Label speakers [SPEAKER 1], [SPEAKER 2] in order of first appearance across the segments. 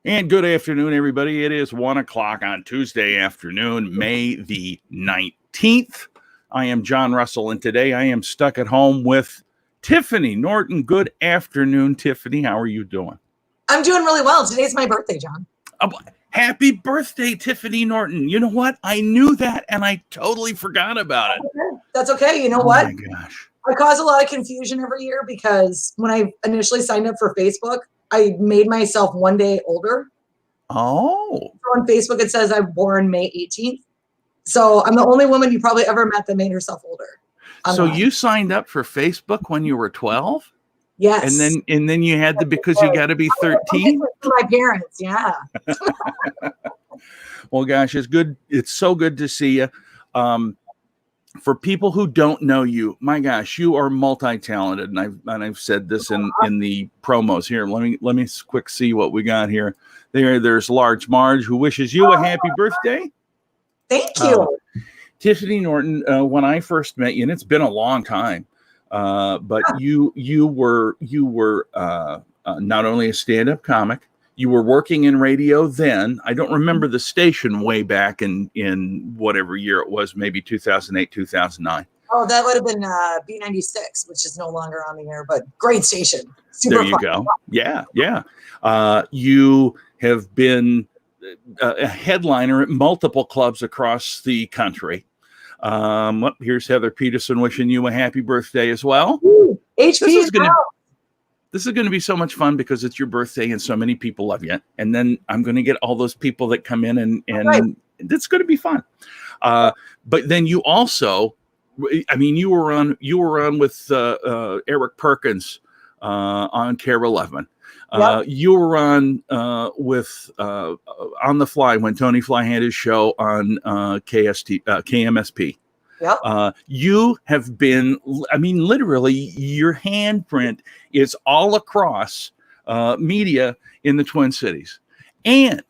[SPEAKER 1] And good afternoon, everybody. It is 1 o'clock on Tuesday afternoon, May the 19th. I am John Russell, and today I am stuck at home with Tiffany Norton. Good afternoon, Tiffany. How are you doing?
[SPEAKER 2] I'm doing really well. Today's my birthday, John.
[SPEAKER 1] Happy birthday, Tiffany Norton. You know what? I knew that, and I totally forgot about it.
[SPEAKER 2] That's okay. You know what?
[SPEAKER 1] Oh, my gosh.
[SPEAKER 2] I cause a lot of confusion every year because when I initially signed up for Facebook, I made myself one day older.
[SPEAKER 1] Oh.
[SPEAKER 2] So on Facebook, it says I'm born May 18th. So I'm the only woman you probably ever met that made herself older.
[SPEAKER 1] So you signed up for Facebook when you were 12?
[SPEAKER 2] Yes.
[SPEAKER 1] And then you had to, because you got to be 13?
[SPEAKER 2] My parents, yeah.
[SPEAKER 1] Well, gosh, it's good. It's so good to see you. For people who don't know you, my gosh, you are multi-talented, and I've said this in the promos here. Let me quick see what we got here. There's Large Marge, who wishes you a happy birthday.
[SPEAKER 2] Thank you.
[SPEAKER 1] Tiffany Norton. When I first met you, and it's been a long time, but you were not only a stand-up comic. You were working in radio then. I don't remember the station way back in whatever year it was, maybe 2008, 2009.
[SPEAKER 2] Oh, that would have been B96, which is no longer on the air, but great station. Super
[SPEAKER 1] there you
[SPEAKER 2] fun.
[SPEAKER 1] Go. Yeah, yeah. You have been a headliner at multiple clubs across the country. Here's Heather Peterson wishing you a happy birthday as well.
[SPEAKER 2] Ooh, HP
[SPEAKER 1] This is going to be so much fun because it's your birthday and so many people love you. And then I'm going to get all those people that come in and
[SPEAKER 2] right.
[SPEAKER 1] It's going to be fun. But then you also, I mean, you were on with Eric Perkins on Care 11.
[SPEAKER 2] Yep.
[SPEAKER 1] You were on with On the Fly when Tony Fly had his show on KMSP.
[SPEAKER 2] Yep.
[SPEAKER 1] You have been, I mean, literally your handprint is all across media in the Twin Cities. And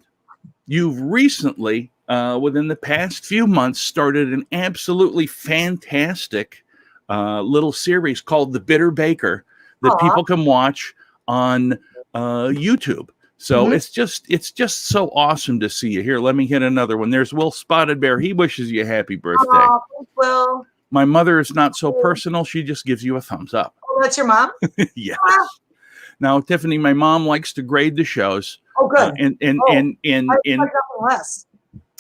[SPEAKER 1] you've recently, within the past few months, started an absolutely fantastic little series called The Bitter Baker that people can watch on YouTube. So it's just so awesome to see you here. Let me hit another one. There's Will Spotted Bear. He wishes you a happy birthday.
[SPEAKER 2] Oh, Will.
[SPEAKER 1] My mother is not so personal. She just gives you a thumbs up.
[SPEAKER 2] Oh, that's your mom?
[SPEAKER 1] Yes. Now, Tiffany, my mom likes to grade the shows.
[SPEAKER 2] Oh, good.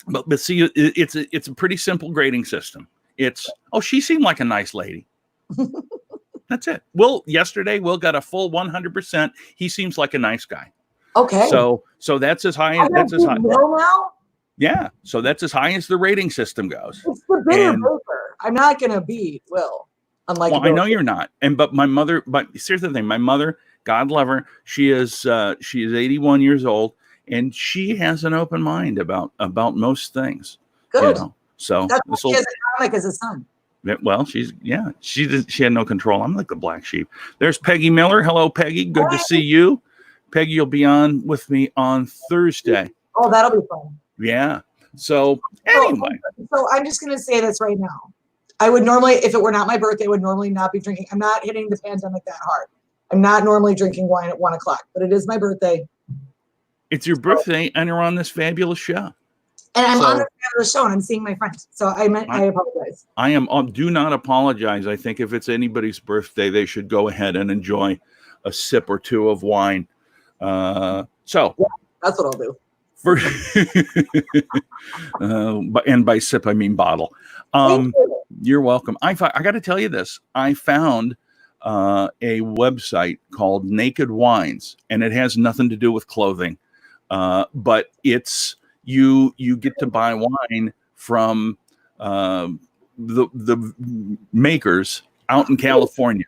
[SPEAKER 1] But see, it's a pretty simple grading system. It's, she seemed like a nice lady. That's it. Yesterday, Will got a full 100%. He seems like a nice guy.
[SPEAKER 2] Okay.
[SPEAKER 1] So that's as high. That's as high.
[SPEAKER 2] Will now?
[SPEAKER 1] Yeah. So that's as high as the rating system goes.
[SPEAKER 2] It's the Bitter Baker. I'm not gonna beat Will.
[SPEAKER 1] I know you're not. But here's the thing. My mother, God love her, she is 81 years old, and she has an open mind about most things.
[SPEAKER 2] Good.
[SPEAKER 1] So
[SPEAKER 2] that's why she has a comic as a son.
[SPEAKER 1] Well, she had no control. I'm like the black sheep. There's Peggy Miller. Hello, Peggy. Good to see you. Peggy will be on with me on Thursday.
[SPEAKER 2] Oh, that'll be fun.
[SPEAKER 1] Yeah. So anyway.
[SPEAKER 2] So I'm just going to say this right now. I would normally, if it were not my birthday, I would normally not be drinking. I'm not hitting the pandemic that hard. I'm not normally drinking wine at 1 o'clock, but it is my birthday.
[SPEAKER 1] It's your birthday and you're on this fabulous show.
[SPEAKER 2] And I'm on the show and I'm seeing my friends. So I apologize.
[SPEAKER 1] I am. Do not apologize. I think if it's anybody's birthday, they should go ahead and enjoy a sip or two of wine. Yeah,
[SPEAKER 2] that's what I'll do.
[SPEAKER 1] And by sip, I mean bottle. You're welcome. I got to tell you this. I found a website called Naked Wines, and it has nothing to do with clothing, but it's you get to buy wine from the makers out in California.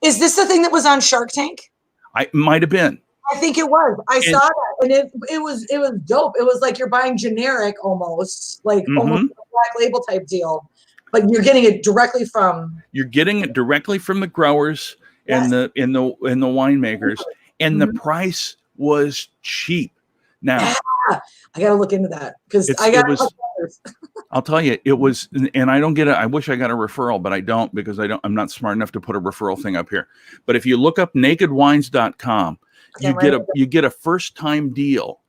[SPEAKER 2] Is this the thing that was on Shark Tank?
[SPEAKER 1] I might have been.
[SPEAKER 2] I think it was. I saw that, and it was dope. It was like you're buying generic almost, like almost a Black Label type deal, but you're getting it directly from. You're
[SPEAKER 1] getting it directly from the growers and the winemakers, and the price was cheap. Now,
[SPEAKER 2] I got to look into that because
[SPEAKER 1] I'll tell you, it was, and I don't get it. I wish I got a referral, but I don't because I'm not smart enough to put a referral thing up here. But if you look up nakedwines.com, you get a first time deal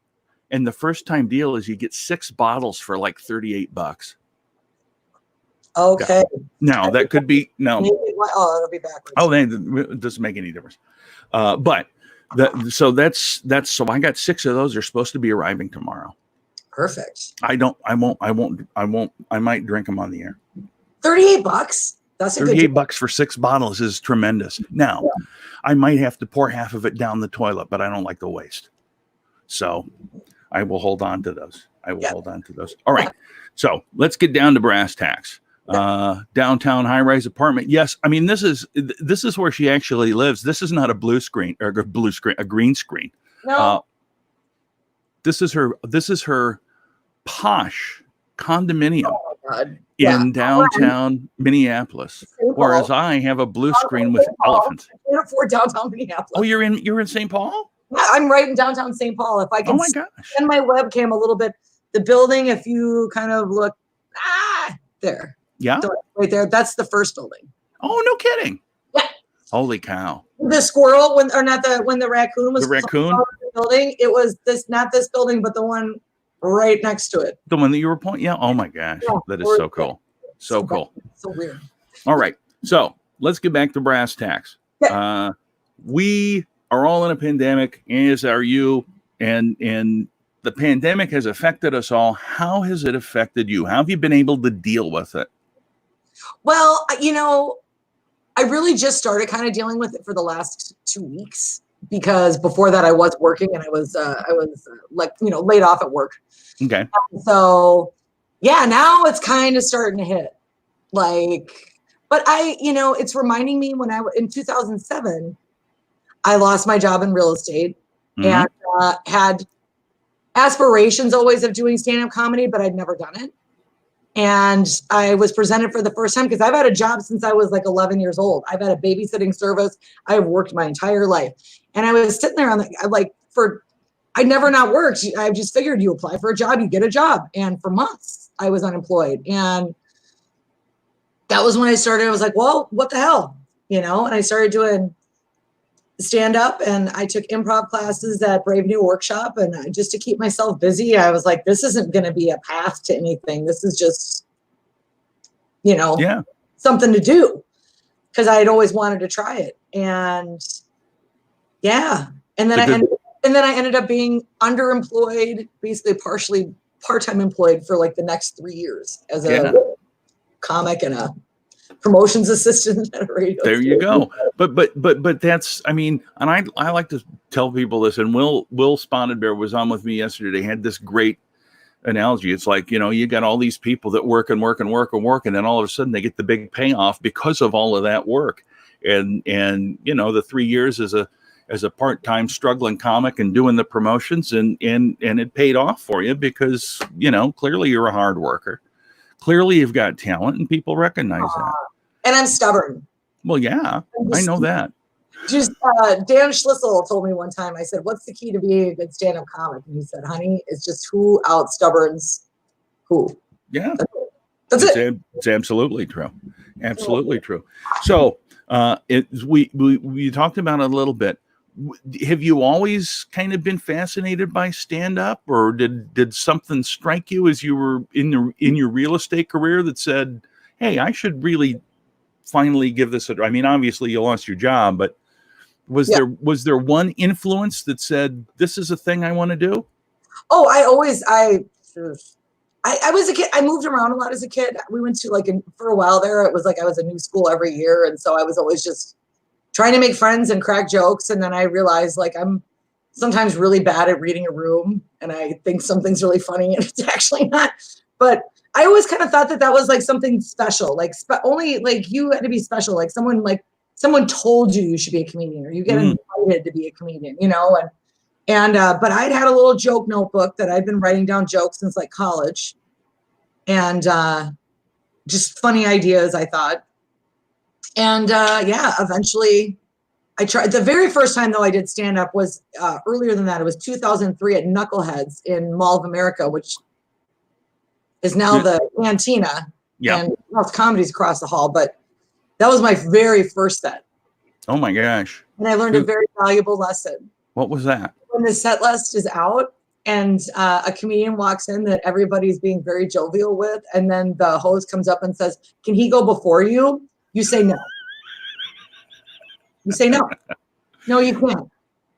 [SPEAKER 1] And the first time deal is you get 6 bottles for like $38.
[SPEAKER 2] Okay.
[SPEAKER 1] Yeah. Now that could be no.
[SPEAKER 2] Oh, it'll be backwards.
[SPEAKER 1] Oh, it doesn't make any difference. But so I got 6 of those. They're supposed to be arriving tomorrow.
[SPEAKER 2] Perfect.
[SPEAKER 1] I might drink them on the air.
[SPEAKER 2] $38. That's a
[SPEAKER 1] $38 for 6 bottles is tremendous. Now, I might have to pour half of it down the toilet, but I don't like the waste. So I will hold on to those. Hold on to those. All right. So let's get down to brass tacks. Downtown high-rise apartment. Yes. I mean, this is where she actually lives. This is not a green screen. No. This is her posh condominium in downtown Minneapolis. Whereas I have a blue screen with elephants.
[SPEAKER 2] I can't afford downtown Minneapolis.
[SPEAKER 1] Oh, you're in St. Paul?
[SPEAKER 2] Yeah, I'm right in downtown St. Paul. If I can send my webcam a little bit, the building, if you kind of look, there.
[SPEAKER 1] Yeah.
[SPEAKER 2] So right there. That's the first building.
[SPEAKER 1] Oh, no kidding.
[SPEAKER 2] Yeah.
[SPEAKER 1] Holy cow.
[SPEAKER 2] The squirrel, when the raccoon was
[SPEAKER 1] the
[SPEAKER 2] building, it was not this building, but the one right next to it.
[SPEAKER 1] The one that you were pointing. Yeah. Oh my gosh. Yeah, that is so cool. So cool.
[SPEAKER 2] So weird.
[SPEAKER 1] All right. So let's get back to brass tacks. Yeah. We are all in a pandemic, as are you, and the pandemic has affected us all. How has it affected you? How have you been able to deal with it?
[SPEAKER 2] Well, I really just started kind of dealing with it for the last 2 weeks, because before that I was working and I was laid off at work.
[SPEAKER 1] Okay.
[SPEAKER 2] So yeah, now it's kind of starting to hit. But it's reminding me when in 2007, I lost my job in real estate and had aspirations always of doing stand-up comedy, but I'd never done it. And I was presented for the first time because I've had a job since I was like 11 years old. I've had a babysitting service. I've worked my entire life. And I was sitting there I'd never not worked. I just figured you apply for a job, you get a job. And for months I was unemployed. And that was when I started. I was like, well, what the hell? And I started doing stand up and I took improv classes at Brave New Workshop. And just to keep myself busy, I was like, this isn't going to be a path to anything. This is just, something to do, because I had always wanted to try it. And yeah. And then I ended up being underemployed, basically partially part-time employed for like the next 3 years as a comic and a promotions assistant at a radio
[SPEAKER 1] there station. You go. But that's, and I like to tell people this, and Will Spotted Bear was on with me yesterday, had this great analogy. It's like, you got all these people that work and work and work and work, and then all of a sudden they get the big payoff because of all of that work. And the 3 years as a part-time struggling comic and doing the promotions and it paid off for you because, clearly you're a hard worker. Clearly you've got talent and people recognize that.
[SPEAKER 2] And I'm stubborn.
[SPEAKER 1] Well, yeah, I know that.
[SPEAKER 2] Just Dan Schlissel told me one time, I said, what's the key to being a good stand-up comic? And he said, honey, it's just who out stubborns who.
[SPEAKER 1] Yeah.
[SPEAKER 2] That's it.
[SPEAKER 1] It's absolutely true. Absolutely true. So we talked about it a little bit. Have you always kind of been fascinated by stand-up, or did something strike you as you were in your real estate career that said, hey, I should really finally give this a, obviously you lost your job, but was there one influence that said, this is a thing I want to do?
[SPEAKER 2] Oh, I was a kid. I moved around a lot as a kid. We went to for a while there, it was like I was a new school every year. And so I was always just trying to make friends and crack jokes. And then I realized I'm sometimes really bad at reading a room and I think something's really funny and it's actually not. But I always kind of thought that was something special, only you had to be special. Someone told you should be a comedian, or you get invited to be a comedian, but I'd had a little joke notebook that I'd been writing down jokes since college, and just funny ideas, I thought. And eventually I tried. The very first time though I did stand up was earlier than that. It was 2003 at Knuckleheads in Mall of America, which is now the Cantina.
[SPEAKER 1] Yeah.
[SPEAKER 2] And House Comedy's across the hall, but that was my very first set.
[SPEAKER 1] Oh my gosh.
[SPEAKER 2] And I learned a very valuable lesson.
[SPEAKER 1] What was that?
[SPEAKER 2] When the set list is out, and a comedian walks in that everybody's being very jovial with, and then the host comes up and says, "Can he go before you?" You say no. You say no. No, you can't.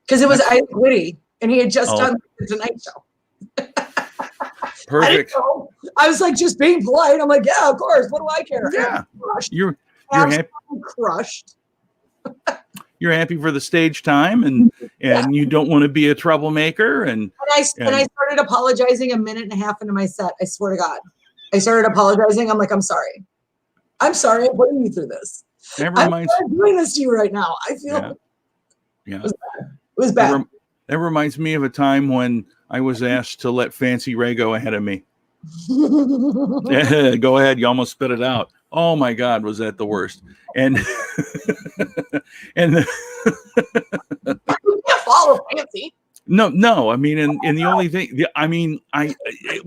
[SPEAKER 2] Because it was Isaac Whitty, and he had just done the Tonight Show.
[SPEAKER 1] Perfect.
[SPEAKER 2] I was like, just being polite. I'm like, yeah, of course. What do I care?
[SPEAKER 1] Yeah. You're
[SPEAKER 2] happy. Crushed.
[SPEAKER 1] You're happy for the stage time, and you don't want to be a troublemaker. And I
[SPEAKER 2] started apologizing a minute and a half into my set. I swear to God, I started apologizing. I'm like, I'm sorry. I'm putting you through this. I'm doing this to you right now. I feel.
[SPEAKER 1] Yeah.
[SPEAKER 2] It was bad.
[SPEAKER 1] That reminds me of a time when I was asked to let Fancy Ray go ahead of me. Go ahead. You almost spit it out. Oh my God, was that the worst? And
[SPEAKER 2] you can't follow Fancy.
[SPEAKER 1] No. I mean, and the only thing, it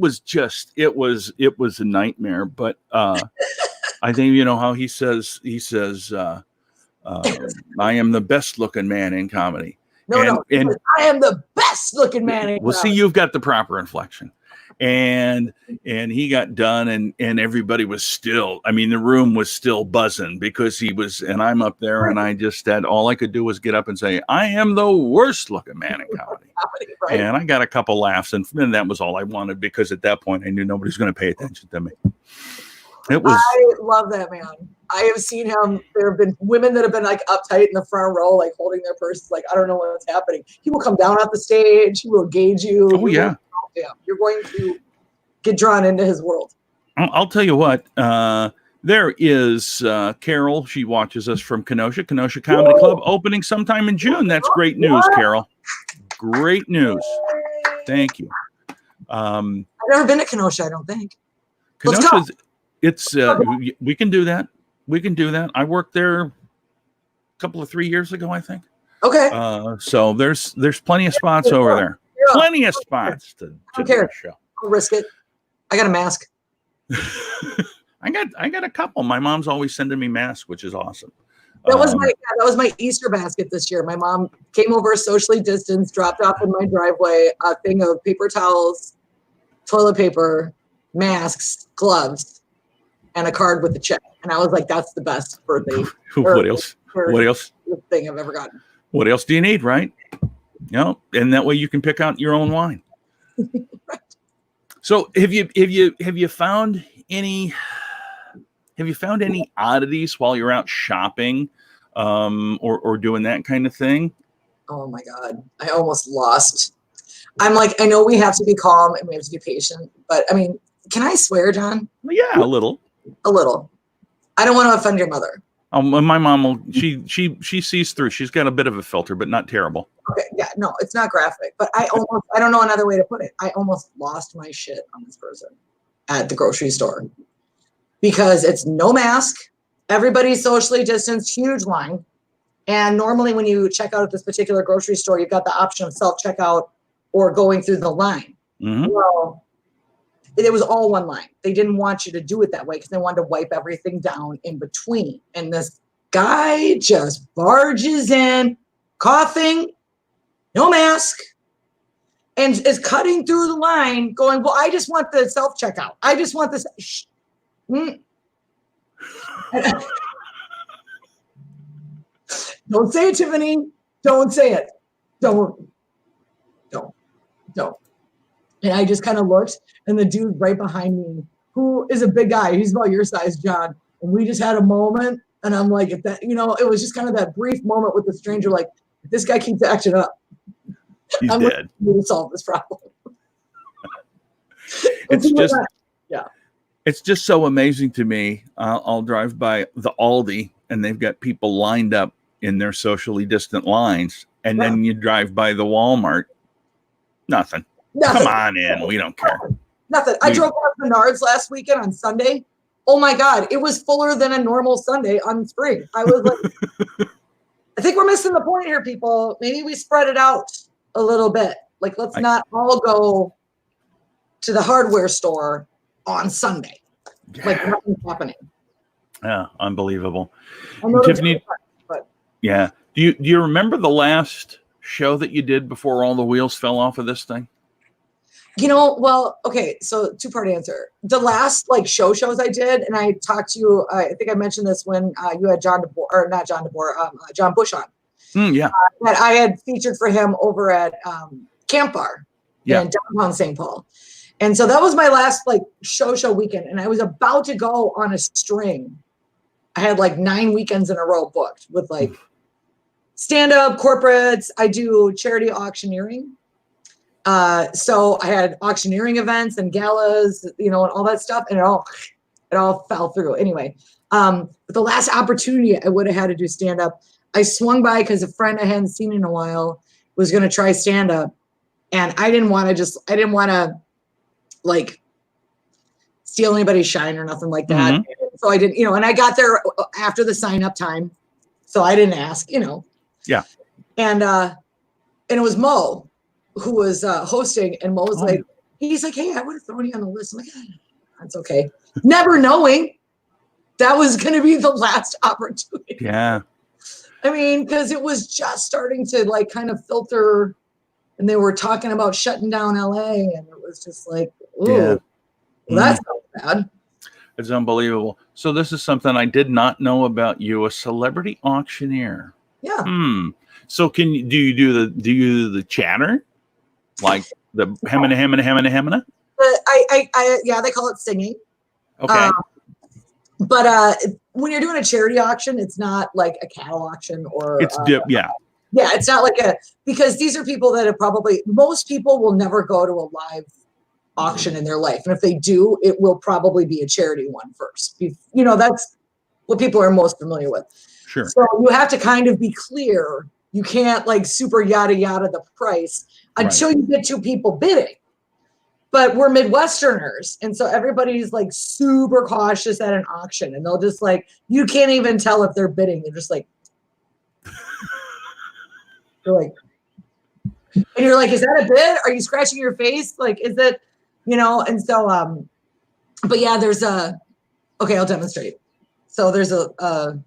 [SPEAKER 1] was a nightmare. But I think, you know how he says, I am the best looking man in comedy.
[SPEAKER 2] No, I am the best looking man in comedy.
[SPEAKER 1] Well, see, you've got the proper inflection. And he got done, and everybody was still, the room was still buzzing because he was, and I'm up there, and I just had, all I could do was get up and say, I am the worst looking man in comedy. Right. And I got a couple laughs, and that was all I wanted, because at that point I knew nobody's going to pay attention to me. I
[SPEAKER 2] love that man. I have seen him. There have been women that have been like uptight in the front row, like holding their purses, like, I don't know what's happening. He will come down off the stage. He will gauge you.
[SPEAKER 1] Oh, yeah.
[SPEAKER 2] You're going to get drawn into his world.
[SPEAKER 1] I'll tell you what. There is Carol. She watches us from Kenosha Comedy Club, opening sometime in June. That's great news, Carol. Great news. Thank you.
[SPEAKER 2] I've never been to Kenosha, I don't think.
[SPEAKER 1] Kenosha, we can do that. We can do that. I worked there a couple of 3 years ago, I think.
[SPEAKER 2] Okay.
[SPEAKER 1] So there's plenty of spots over there. Yeah. Plenty of spots to do the show.
[SPEAKER 2] I'll risk it. I got a mask.
[SPEAKER 1] I got a couple. My mom's always sending me masks, which is awesome.
[SPEAKER 2] That was my Easter basket this year. My mom came over, socially distanced, dropped off in my driveway a thing of paper towels, toilet paper, masks, gloves, and a card with a check. And I was like, that's the best birthday.
[SPEAKER 1] What else?
[SPEAKER 2] Thing I've ever gotten.
[SPEAKER 1] What else do you need, right? And that way you can pick out your own wine.
[SPEAKER 2] Right.
[SPEAKER 1] So have you found any oddities while you're out shopping, or doing that kind of thing?
[SPEAKER 2] Oh my God, I almost lost. I'm like, I know we have to be calm and we have to be patient, but can I swear, John?
[SPEAKER 1] Yeah, a little.
[SPEAKER 2] A little. I don't want to offend your mother.
[SPEAKER 1] My mom will. She sees through. She's got a bit of a filter, but not terrible.
[SPEAKER 2] Okay, yeah, no, it's not graphic, but I don't know another way to put it. I almost lost my shit on this person at the grocery store because it's no mask, everybody's socially distanced, huge line, and normally when you check out at this particular grocery store, you've got the option of self-checkout or going through the line.
[SPEAKER 1] Mm-hmm.
[SPEAKER 2] Well, it was all one line. They didn't want you to do it that way because they wanted to wipe everything down in between. And this guy just barges in, coughing, no mask, and is cutting through the line going, well, I just want the self-checkout. I just want this. Don't say it, Tiffany. Don't say it. Don't. And I just kind of looked, and the dude right behind me, who is a big guy, he's about your size, John, and we just had a moment, and I'm like, it was just kind of that brief moment with the stranger, like, if this guy keeps acting up,
[SPEAKER 1] I'm dead.
[SPEAKER 2] To solve this problem.
[SPEAKER 1] It's just so amazing to me. I'll drive by the Aldi, and they've got people lined up in their socially distant lines, and then you drive by the Walmart, nothing. Come on in. We don't care.
[SPEAKER 2] Nothing. I drove past Menards last weekend on Sunday. Oh my God. It was fuller than a normal Sunday on spring. I was like, I think we're missing the point here, people. Maybe we spread it out a little bit. Like, let's not all go to the hardware store on Sunday.
[SPEAKER 1] Yeah.
[SPEAKER 2] Like, nothing's happening.
[SPEAKER 1] Yeah. Unbelievable.
[SPEAKER 2] Tiffany,
[SPEAKER 1] yeah. Do you remember the last show that you did before all the wheels fell off of this thing?
[SPEAKER 2] Well, okay, so two-part answer. The last like shows I did, and I talked to you, I think I mentioned this when you had John DeBoer, or not John DeBoer, John Bush on,
[SPEAKER 1] Yeah.
[SPEAKER 2] that I had featured for him over at Camp Bar
[SPEAKER 1] Yeah.
[SPEAKER 2] in downtown St. Paul. And so that was my last like show weekend, and I was about to go on a string. I had like 9 weekends in a row booked with like stand-up, corporates. I do charity auctioneering. So I had auctioneering events and galas, and all that stuff, and it all fell through. Anyway, but the last opportunity I would have had to do stand-up, I swung by because a friend I hadn't seen in a while was going to try stand-up, and I didn't want to like steal anybody's shine or nothing like that.
[SPEAKER 1] Mm-hmm.
[SPEAKER 2] So I didn't, and I got there after the sign-up time, so I didn't ask,
[SPEAKER 1] Yeah.
[SPEAKER 2] And it was Mo who was hosting, and Mo was like, he's like, hey, I would have thrown you on the list. I'm like, that's okay. Never knowing that was going to be the last opportunity.
[SPEAKER 1] Yeah.
[SPEAKER 2] I mean, because it was just starting to like kind of filter, and they were talking about shutting down LA, and it was just like, ooh, that's not bad.
[SPEAKER 1] It's unbelievable. So this is something I did not know about you, a celebrity auctioneer.
[SPEAKER 2] Yeah.
[SPEAKER 1] So do you do the chatter? Like the hemina?
[SPEAKER 2] Yeah, they call it singing.
[SPEAKER 1] Okay.
[SPEAKER 2] But when you're doing a charity auction, it's not like a cattle auction or
[SPEAKER 1] yeah.
[SPEAKER 2] Yeah, it's not like because these are people that most people will never go to a live auction in their life. And if they do, it will probably be a charity one first. That's what people are most familiar with.
[SPEAKER 1] Sure.
[SPEAKER 2] So you have to kind of be clear. You can't like super yada the price until you get two people bidding. But we're Midwesterners, and so everybody's like super cautious at an auction, and they'll just like, you can't even tell if they're bidding. They're just like, and you're like, is that a bid? Are you scratching your face? Like, is it, and so, but yeah, there's okay, I'll demonstrate. So there's a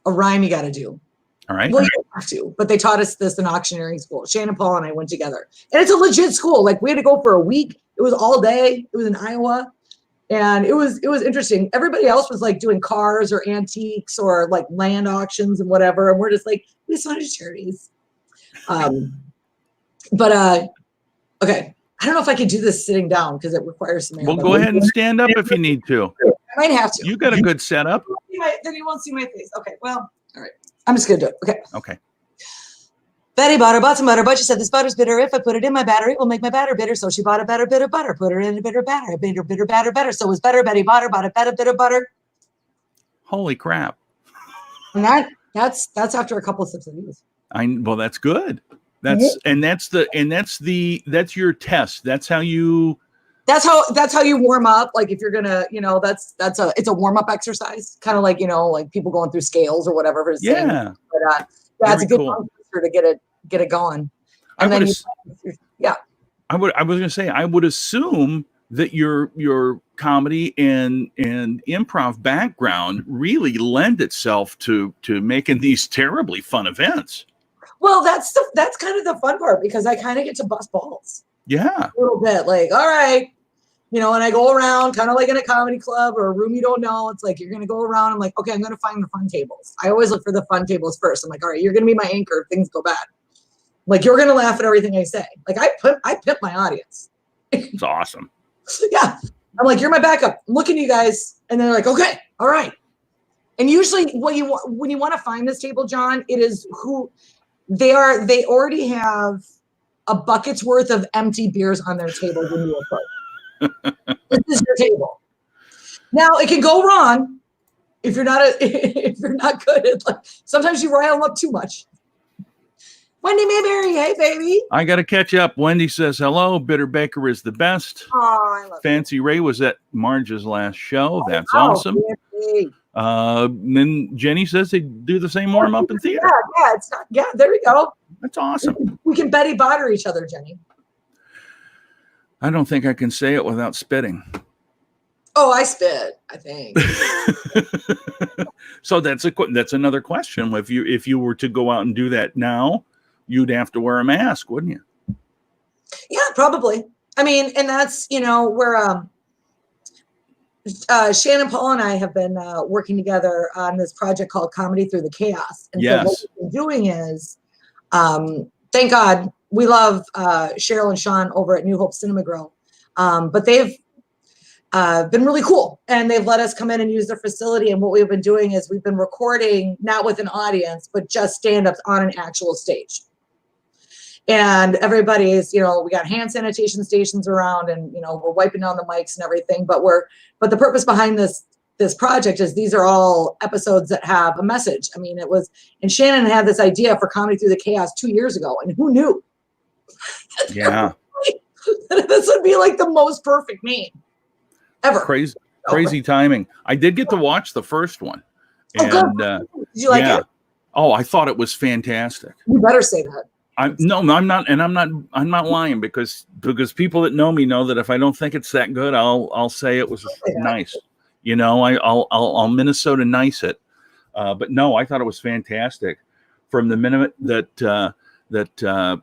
[SPEAKER 2] rhyme you got to do.
[SPEAKER 1] All right.
[SPEAKER 2] Well, you don't have to, but they taught us this in auctioneering school. Shannon Paul and I went together, and it's a legit school. Like, we had to go for a week. It was all day. It was in Iowa, and it was interesting. Everybody else was like doing cars or antiques or like land auctions and whatever, and we're just like, we just want to do charities. But okay, I don't know if I could do this sitting down because it requires some.
[SPEAKER 1] Well, go ahead and stand up if you need to.
[SPEAKER 2] I might have to.
[SPEAKER 1] You got a good setup.
[SPEAKER 2] Then you won't see my face. Okay, well, all right. I'm just gonna do it.
[SPEAKER 1] Okay.
[SPEAKER 2] Betty bought some butter, but she said this butter's bitter. If I put it in my batter, it will make my batter bitter. So she bought a better bit of butter, put her in a bitter batter. I made her bitter batter better. So it was better. Betty bought a better bit of butter.
[SPEAKER 1] Holy crap!
[SPEAKER 2] And that's after a couple of sips of these.
[SPEAKER 1] Well, that's good. That's your test. That's how you
[SPEAKER 2] warm up. Like, if you're gonna, it's a warm up exercise, kind of like, like people going through scales or whatever.
[SPEAKER 1] Yeah.
[SPEAKER 2] But it's a good booster to get it going. And I was going to
[SPEAKER 1] say, I would assume that your comedy and improv background really lend itself to making these terribly fun events.
[SPEAKER 2] Well, that's kind of the fun part, because I kind of get to bust balls.
[SPEAKER 1] Yeah.
[SPEAKER 2] A little bit, like, all right, and I go around kind of like in a comedy club or a room you don't know. It's like, you're going to go around. I'm like, okay, I'm going to find the fun tables. I always look for the fun tables first. I'm like, all right, you're going to be my anchor if things go bad. Like, you're going to laugh at everything I say. Like, I pimp my audience.
[SPEAKER 1] It's awesome.
[SPEAKER 2] Yeah. I'm like, you're my backup. I'm looking at you guys. And they're like, okay, all right. And usually when you want to find this table, John, it is who they are. They already have a bucket's worth of empty beers on their table when you approach. This is your table. Now, it can go wrong if you're not good at, like, sometimes you rile them up too much. Wendy Mayberry, hey baby.
[SPEAKER 1] I got to catch up. Wendy says hello. Bitter Baker is the best.
[SPEAKER 2] Oh, I love
[SPEAKER 1] Fancy Ray was at Marge's last show. That's awesome. Then Jenny says they do the same warm up in theater.
[SPEAKER 2] Yeah, there we go.
[SPEAKER 1] That's awesome.
[SPEAKER 2] We can Betty Botter each other, Jenny.
[SPEAKER 1] I don't think I can say it without spitting.
[SPEAKER 2] Oh, I spit, I think.
[SPEAKER 1] So that's another question. If you were to go out and do that now, you'd have to wear a mask, wouldn't you?
[SPEAKER 2] Yeah, probably. I mean, and that's, where Shannon Paul and I have been working together on this project called Comedy Through the Chaos. And so what
[SPEAKER 1] Yes.
[SPEAKER 2] we've been doing is, thank God, we love Cheryl and Sean over at New Hope Cinema Grill. But they've been really cool, and they've let us come in and use their facility. And what we've been doing is we've been recording, not with an audience, but just stand-ups on an actual stage. And everybody's, we got hand sanitation stations around, and we're wiping down the mics and everything. But the purpose behind this project is these are all episodes that have a message. I mean, and Shannon had this idea for Comedy Through the Chaos 2 years ago, and who knew?
[SPEAKER 1] Yeah.
[SPEAKER 2] This would be like the most perfect name ever.
[SPEAKER 1] Crazy timing. I did get to watch the first one.
[SPEAKER 2] And, did you like it?
[SPEAKER 1] Oh, I thought it was fantastic.
[SPEAKER 2] You better say that.
[SPEAKER 1] I'm not lying, because people that know me know that if I don't think it's that good, I'll say it was nice. I'll Minnesota nice it. But no, I thought it was fantastic from the minute that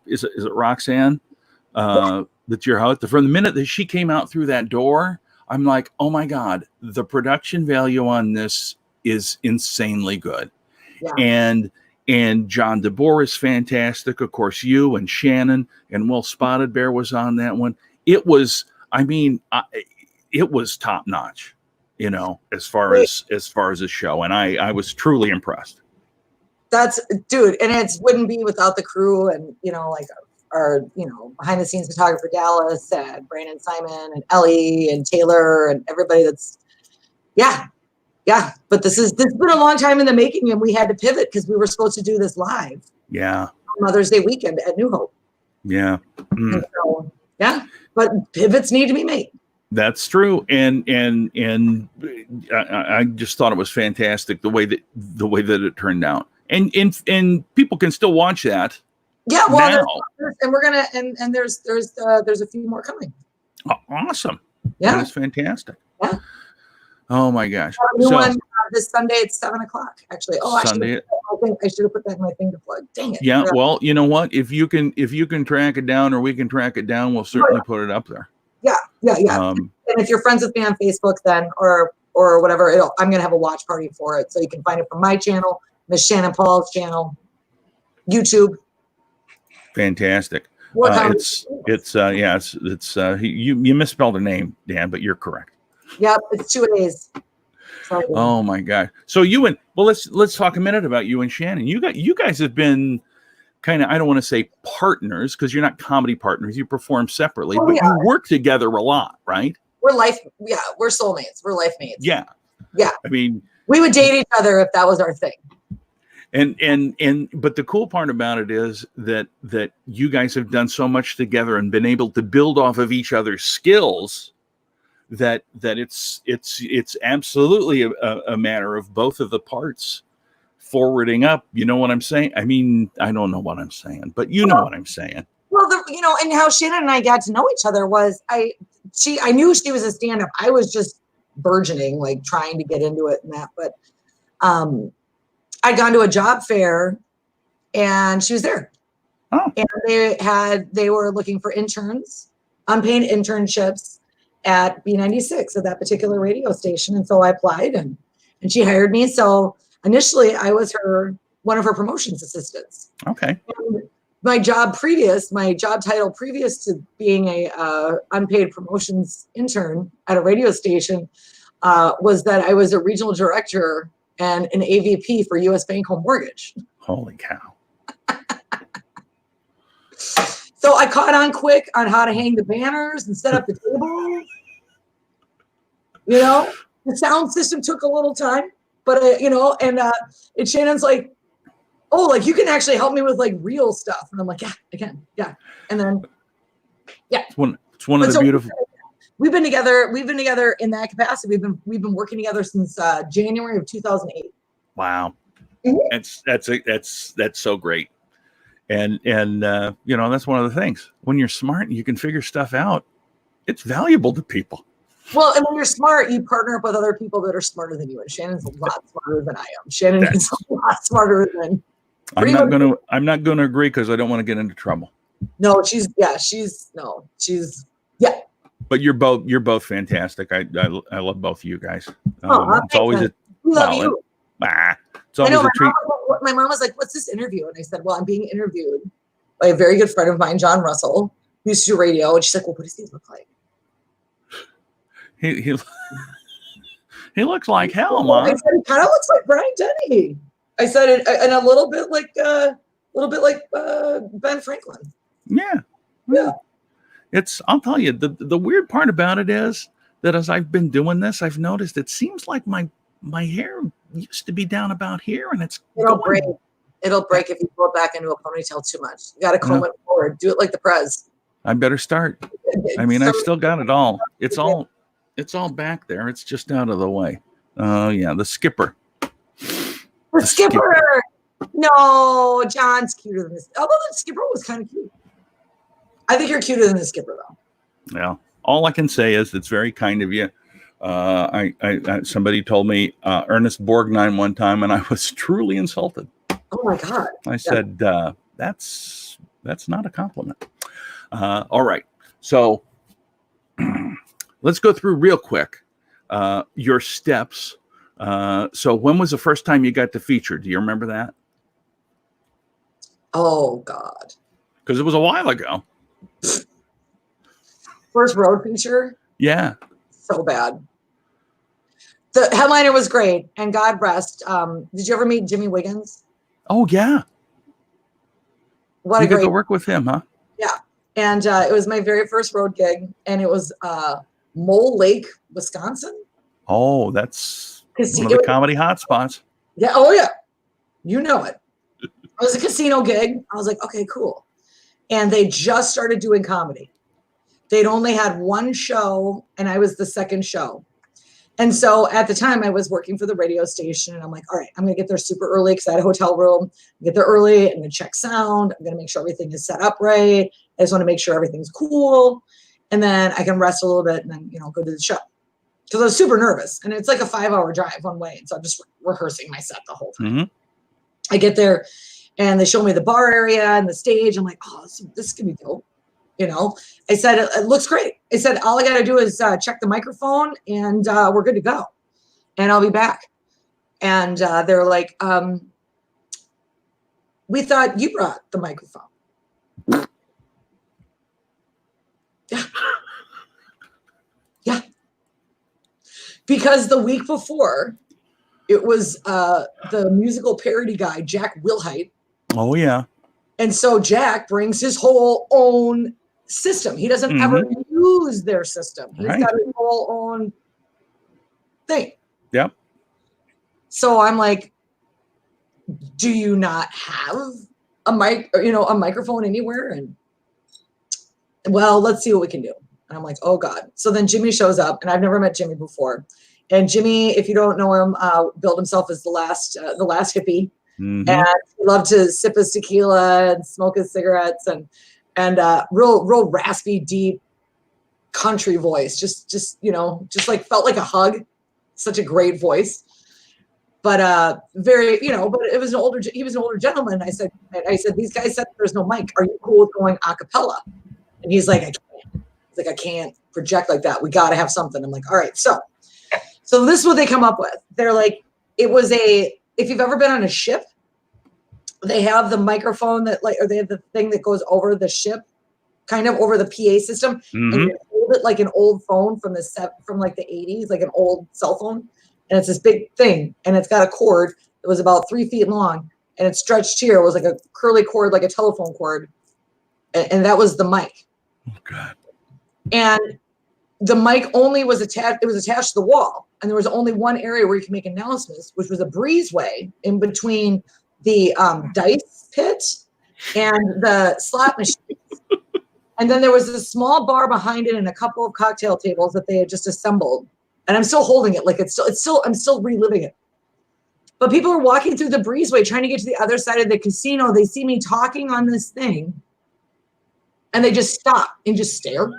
[SPEAKER 1] is it Roxanne that's your host. From the minute that she came out through that door, I'm like, oh my God, the production value on this is insanely good. Yeah. And John DeBoer is fantastic. Of course, you and Shannon and Will Spotted Bear was on that one. It was, it was top notch, as far as a show. And I was truly impressed.
[SPEAKER 2] Dude, and it wouldn't be without the crew and, like our, behind the scenes photographer Dallas and Brandon Simon and Ellie and Taylor and everybody that's, yeah. But this has been a long time in the making, and we had to pivot because we were supposed to do this live.
[SPEAKER 1] Yeah.
[SPEAKER 2] Mother's Day weekend at New Hope.
[SPEAKER 1] Yeah.
[SPEAKER 2] Mm. So, yeah. But pivots need to be made.
[SPEAKER 1] That's true. And I just thought it was fantastic the way that it turned out. And people can still watch that.
[SPEAKER 2] Yeah, well, and we're gonna and there's a few more coming.
[SPEAKER 1] Oh, awesome.
[SPEAKER 2] Yeah,
[SPEAKER 1] that's fantastic.
[SPEAKER 2] Yeah.
[SPEAKER 1] Oh my gosh.
[SPEAKER 2] One, this Sunday at 7:00 actually. Oh,
[SPEAKER 1] Sunday.
[SPEAKER 2] I should have put that in my thing to plug. Dang it.
[SPEAKER 1] Yeah. Well, you know what? If you can track it down, or we can track it down, we'll certainly put it up there.
[SPEAKER 2] Yeah. And if you're friends with me on Facebook, then or whatever, I'm gonna have a watch party for it, so you can find it from my channel, Miss Shannon Paul's channel, YouTube.
[SPEAKER 1] Fantastic. You misspelled her name, Dan, but you're correct.
[SPEAKER 2] Yep, it's 2 A's. So,
[SPEAKER 1] oh my God. So let's talk a minute about you and Shannon. You guys have been kind of, I don't want to say partners, because you're not comedy partners. You perform separately, but you work together a lot, right?
[SPEAKER 2] We're soulmates. We're life mates.
[SPEAKER 1] Yeah. I mean,
[SPEAKER 2] we would date each other if that was our thing.
[SPEAKER 1] But the cool part about it is that you guys have done so much together and been able to build off of each other's skills that it's absolutely a matter of both of the parts forwarding up. You know what I'm saying? I mean, I don't know what I'm saying, but you know what I'm saying.
[SPEAKER 2] Well, and how Shannon and I got to know each other was I knew she was a stand-up. I was just burgeoning, like trying to get into it and that, but I'd gone to a job fair and she was there.
[SPEAKER 1] Oh.
[SPEAKER 2] And they were looking for interns, unpaid internships at B96 at that particular radio station. And so I applied and she hired me. So initially I was one of her promotions assistants.
[SPEAKER 1] Okay.
[SPEAKER 2] And my job title previous to being a unpaid promotions intern at a radio station was that I was a regional director and an AVP for U.S. Bank Home Mortgage.
[SPEAKER 1] Holy cow.
[SPEAKER 2] So I caught on quick on how to hang the banners and set up the tables. The sound system took a little time, but and Shannon's like, oh, like you can actually help me with like real stuff. And I'm like, yeah, I can. Yeah. And then, yeah.
[SPEAKER 1] It's one of the beautiful.
[SPEAKER 2] We've been together in that capacity. We've been working together since January of 2008.
[SPEAKER 1] Wow.
[SPEAKER 2] Mm-hmm.
[SPEAKER 1] That's so great. And that's one of the things. When you're smart and you can figure stuff out, it's valuable to people.
[SPEAKER 2] Well, and when you're smart, you partner up with other people that are smarter than you. And Shannon's a lot smarter than I am. Shannon is a lot smarter than.
[SPEAKER 1] I'm not gonna agree because I don't want to get into trouble.
[SPEAKER 2] No, Yeah.
[SPEAKER 1] But you're both fantastic. I love both of you guys. It's always a
[SPEAKER 2] love you.
[SPEAKER 1] It's always a treat.
[SPEAKER 2] My mom was like, "What's this interview?" And I said, "Well, I'm being interviewed by a very good friend of mine, John Russell, who used to do radio." And she's like, "Well, what does he look like?"
[SPEAKER 1] He looks like hell, Mom.
[SPEAKER 2] I said, "He kind of looks like Brian Denny." I said it, and a little bit like Ben Franklin.
[SPEAKER 1] Yeah. I'll tell you, the weird part about it is that as I've been doing this, I've noticed it seems like my hair used to be down about here, and it'll
[SPEAKER 2] break if you pull it back into a ponytail too much. You got to comb it forward. Do it like the Prez.
[SPEAKER 1] I better start. I mean, I've still got it all. It's all back there. It's just out of the way. Yeah, the skipper.
[SPEAKER 2] The skipper. No, John's cuter than this. Although the skipper was kind of cute. I think you're cuter than the skipper, though.
[SPEAKER 1] Yeah. All I can say is it's very kind of you. Somebody told me Ernest Borgnine one time, and I was truly insulted.
[SPEAKER 2] Oh my God!
[SPEAKER 1] I said that's not a compliment. All right, so let's go through real quick your steps. So when was the first time you got to feature? Do you remember that?
[SPEAKER 2] Oh God!
[SPEAKER 1] Because it was a while ago.
[SPEAKER 2] First road feature?
[SPEAKER 1] Yeah.
[SPEAKER 2] So bad. The headliner was great, and God rest. Did you ever meet Jimmy Wiggins?
[SPEAKER 1] Oh yeah.
[SPEAKER 2] What
[SPEAKER 1] you
[SPEAKER 2] a great.
[SPEAKER 1] Get to work with him, huh?
[SPEAKER 2] Yeah, and it was my very first road gig, and it was Mole Lake, Wisconsin.
[SPEAKER 1] Oh, that's one of the comedy hotspots.
[SPEAKER 2] Yeah. Oh yeah. You know it. It was a casino gig. I was like, okay, cool. And they just started doing comedy. They'd only had one show, and I was the second show. And so at the time I was working for the radio station, and I'm like, all right, I'm going to get there super early because I had a hotel room. Get there early. I'm going to check sound. I'm going to make sure everything is set up right. I just want to make sure everything's cool. And then I can rest a little bit and then, go to the show. Because I was super nervous. And it's like a 5-hour drive one way. And so I'm just rehearsing my set the whole time.
[SPEAKER 1] Mm-hmm.
[SPEAKER 2] I get there, and they show me the bar area and the stage. I'm like, oh, this could be dope. I said, it looks great. I said, all I got to do is check the microphone, and we're good to go. And I'll be back. And they're like, we thought you brought the microphone. Yeah. Yeah. Because the week before, it was the musical parody guy, Jack Wilhite.
[SPEAKER 1] Oh, yeah.
[SPEAKER 2] And so Jack brings his whole own system. He doesn't ever use their system. He's got his whole own thing.
[SPEAKER 1] Yep.
[SPEAKER 2] So I'm like, do you not have a mic, or, a microphone anywhere? And well, let's see what we can do. And I'm like, oh God. So then Jimmy shows up, and I've never met Jimmy before. And Jimmy, if you don't know him, billed himself as the last hippie. Mm-hmm. And he loved to sip his tequila and smoke his cigarettes, and real raspy, deep country voice. Just like felt like a hug. Such a great voice. But very, but it was he was an older gentleman. I said, these guys said there's no mic. Are you cool with going a cappella? And he's like, I can't. He's like, I can't project like that. We got to have something. I'm like, all right. So this is what they come up with. They're like, if you've ever been on a ship, they have the microphone or they have the thing that goes over the ship, kind of over the PA system, and you hold it like an old phone from like the 80s, like an old cell phone, and it's this big thing, and it's got a cord that was about 3 feet long, and it stretched here. It was like a curly cord, like a telephone cord, and that was the mic.
[SPEAKER 1] Oh God!
[SPEAKER 2] And the mic only was attached. It was attached to the wall, and there was only one area where you could make announcements, which was a breezeway in between the dice pit and the slot machine. And then there was a small bar behind it and a couple of cocktail tables that they had just assembled. And I'm still holding it, like I'm still reliving it. But people are walking through the breezeway trying to get to the other side of the casino. They see me talking on this thing, and they just stop and just stare.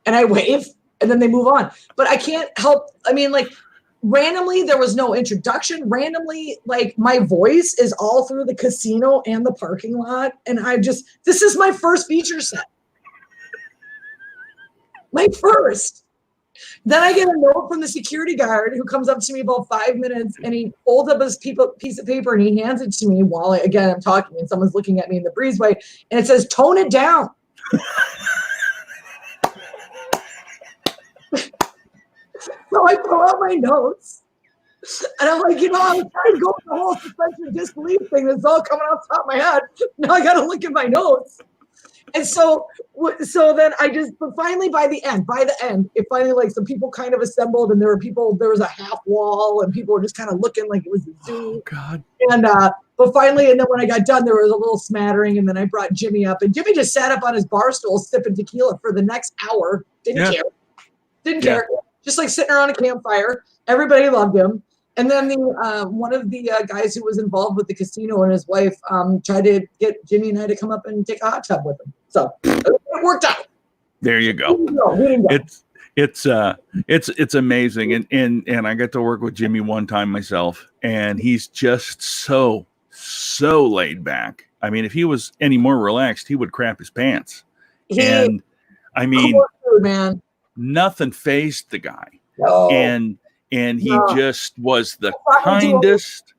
[SPEAKER 2] And I wave, and then they move on. But I can't help. I mean, like, randomly, there was no introduction. Randomly, like, my voice is all through the casino and the parking lot. And this is my first feature set. My first. Then I get a note from the security guard who comes up to me about 5 minutes and he folds up his piece of paper and he hands it to me while I'm talking and someone's looking at me in the breezeway and it says, tone it down. So I pull out my notes and I'm like, I was trying to go with the whole suspension of disbelief thing that's all coming off the top of my head. Now I got to look at my notes. And so then but finally by the end, it finally like some people kind of assembled and there was a half wall and people were just kind of looking like it was a zoo.
[SPEAKER 1] Oh, God.
[SPEAKER 2] And, but finally, and then when I got done, there was a little smattering and then I brought Jimmy up and Jimmy just sat up on his bar stool sipping tequila for the next hour. Didn't care. Just like sitting around a campfire. Everybody loved him. And then one of the guys who was involved with the casino and his wife tried to get Jimmy and I to come up and take a hot tub with him. So it worked out.
[SPEAKER 1] There you go. It's amazing. And I got to work with Jimmy one time myself, and he's just so laid back. I mean, if he was any more relaxed, he would crap his pants. And I mean,
[SPEAKER 2] man,
[SPEAKER 1] nothing fazed the guy.
[SPEAKER 2] No.
[SPEAKER 1] And he just was the kindest.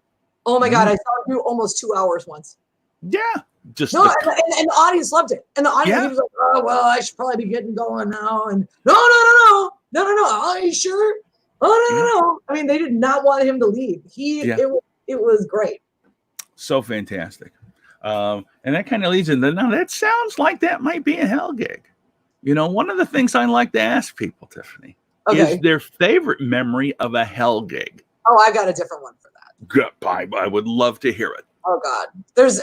[SPEAKER 2] Oh my God, I saw him do almost 2 hours once.
[SPEAKER 1] Yeah. And
[SPEAKER 2] the audience loved it. And the audience was like, oh, well, I should probably be getting going now. And no. Are you sure? Oh, no. I mean, they did not want him to leave. It was great.
[SPEAKER 1] So fantastic. And that kind of leads into, now that sounds like that might be a hell gig. One of the things I like to ask people, Tiffany, is their favorite memory of a hell gig.
[SPEAKER 2] Oh, I got a different one for that.
[SPEAKER 1] Good. I would love to hear it.
[SPEAKER 2] Oh God,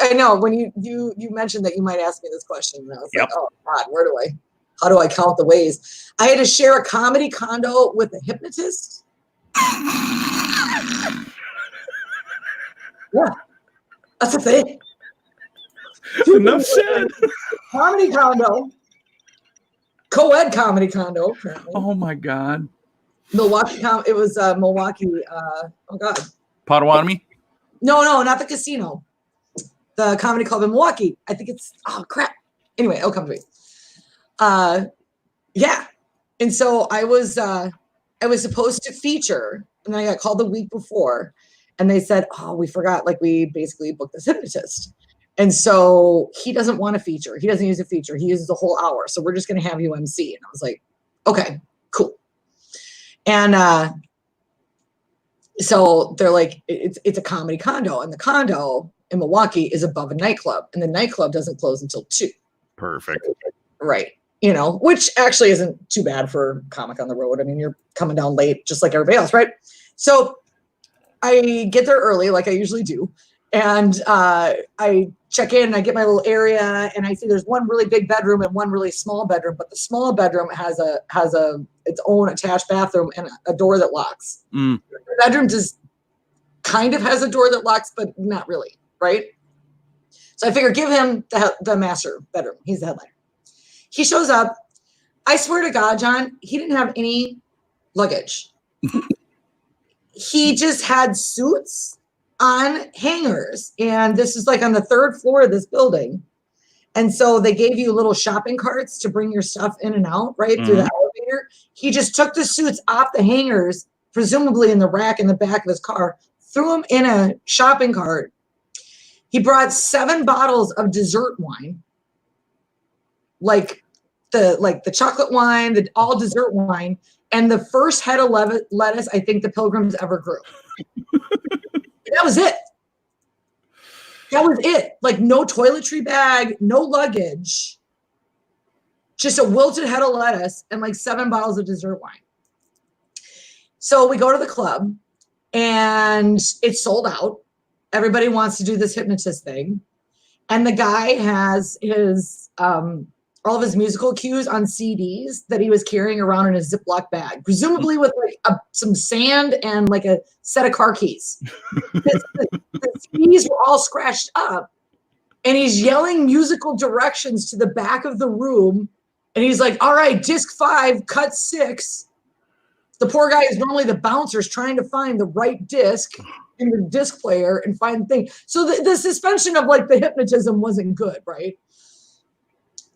[SPEAKER 2] I know when you mentioned that you might ask me this question, and I was like, oh God, how do I count the ways? I had to share a comedy condo with a hypnotist. Yeah, that's a thing.
[SPEAKER 1] Enough said.
[SPEAKER 2] Comedy condo, co-ed comedy condo. Apparently.
[SPEAKER 1] Oh my God.
[SPEAKER 2] Milwaukee. It was Milwaukee. Oh God.
[SPEAKER 1] Potawatomi.
[SPEAKER 2] No, not the casino. The comedy club in Milwaukee. I think it's, oh crap. Anyway, it'll come to me. Yeah. And so I was supposed to feature, and then I got called the week before, and they said, oh, we forgot, like we basically booked this hypnotist. And so he doesn't want a feature. He doesn't use a feature. He uses a whole hour. So we're just going to have you MC. And I was like, okay, cool. And, so they're like, it's a comedy condo, and the condo in Milwaukee is above a nightclub, and the nightclub doesn't close until 2.
[SPEAKER 1] Perfect.
[SPEAKER 2] Right. Which actually isn't too bad for comic on the road. I mean, you're coming down late just like everybody else. Right. So I get there early, like I usually do. And I check in, and I get my little area, and I see there's one really big bedroom and one really small bedroom, but the small bedroom has its own attached bathroom and a door that locks. The bedroom just kind of has a door that locks, but not really, right? So I figure give him the master bedroom. He's the headliner. He shows up. I swear to God, John, he didn't have any luggage. He just had suits on hangers, and this is like on the 3rd floor of this building, and so they gave you little shopping carts to bring your stuff in and out right through the elevator. He just took the suits off the hangers, presumably in the rack in the back of his car, threw them in a shopping cart. He brought 7 bottles of dessert wine, like the chocolate wine, the all dessert wine, and the first head of lettuce I think the Pilgrims ever grew. That was it. Like no toiletry bag, no luggage, just a wilted head of lettuce and like 7 bottles of dessert wine. So we go to the club and it's sold out. Everybody wants to do this hypnotist thing. And the guy has his, all of his musical cues on CDs that he was carrying around in a Ziploc bag, presumably with like some sand and like a set of car keys. The CDs were all scratched up, and he's yelling musical directions to the back of the room. And he's like, all right, disc 5, cut 6. The poor guy is normally the bouncers trying to find the right disc in the disc player and find the thing. So the suspension of like the hypnotism wasn't good, right?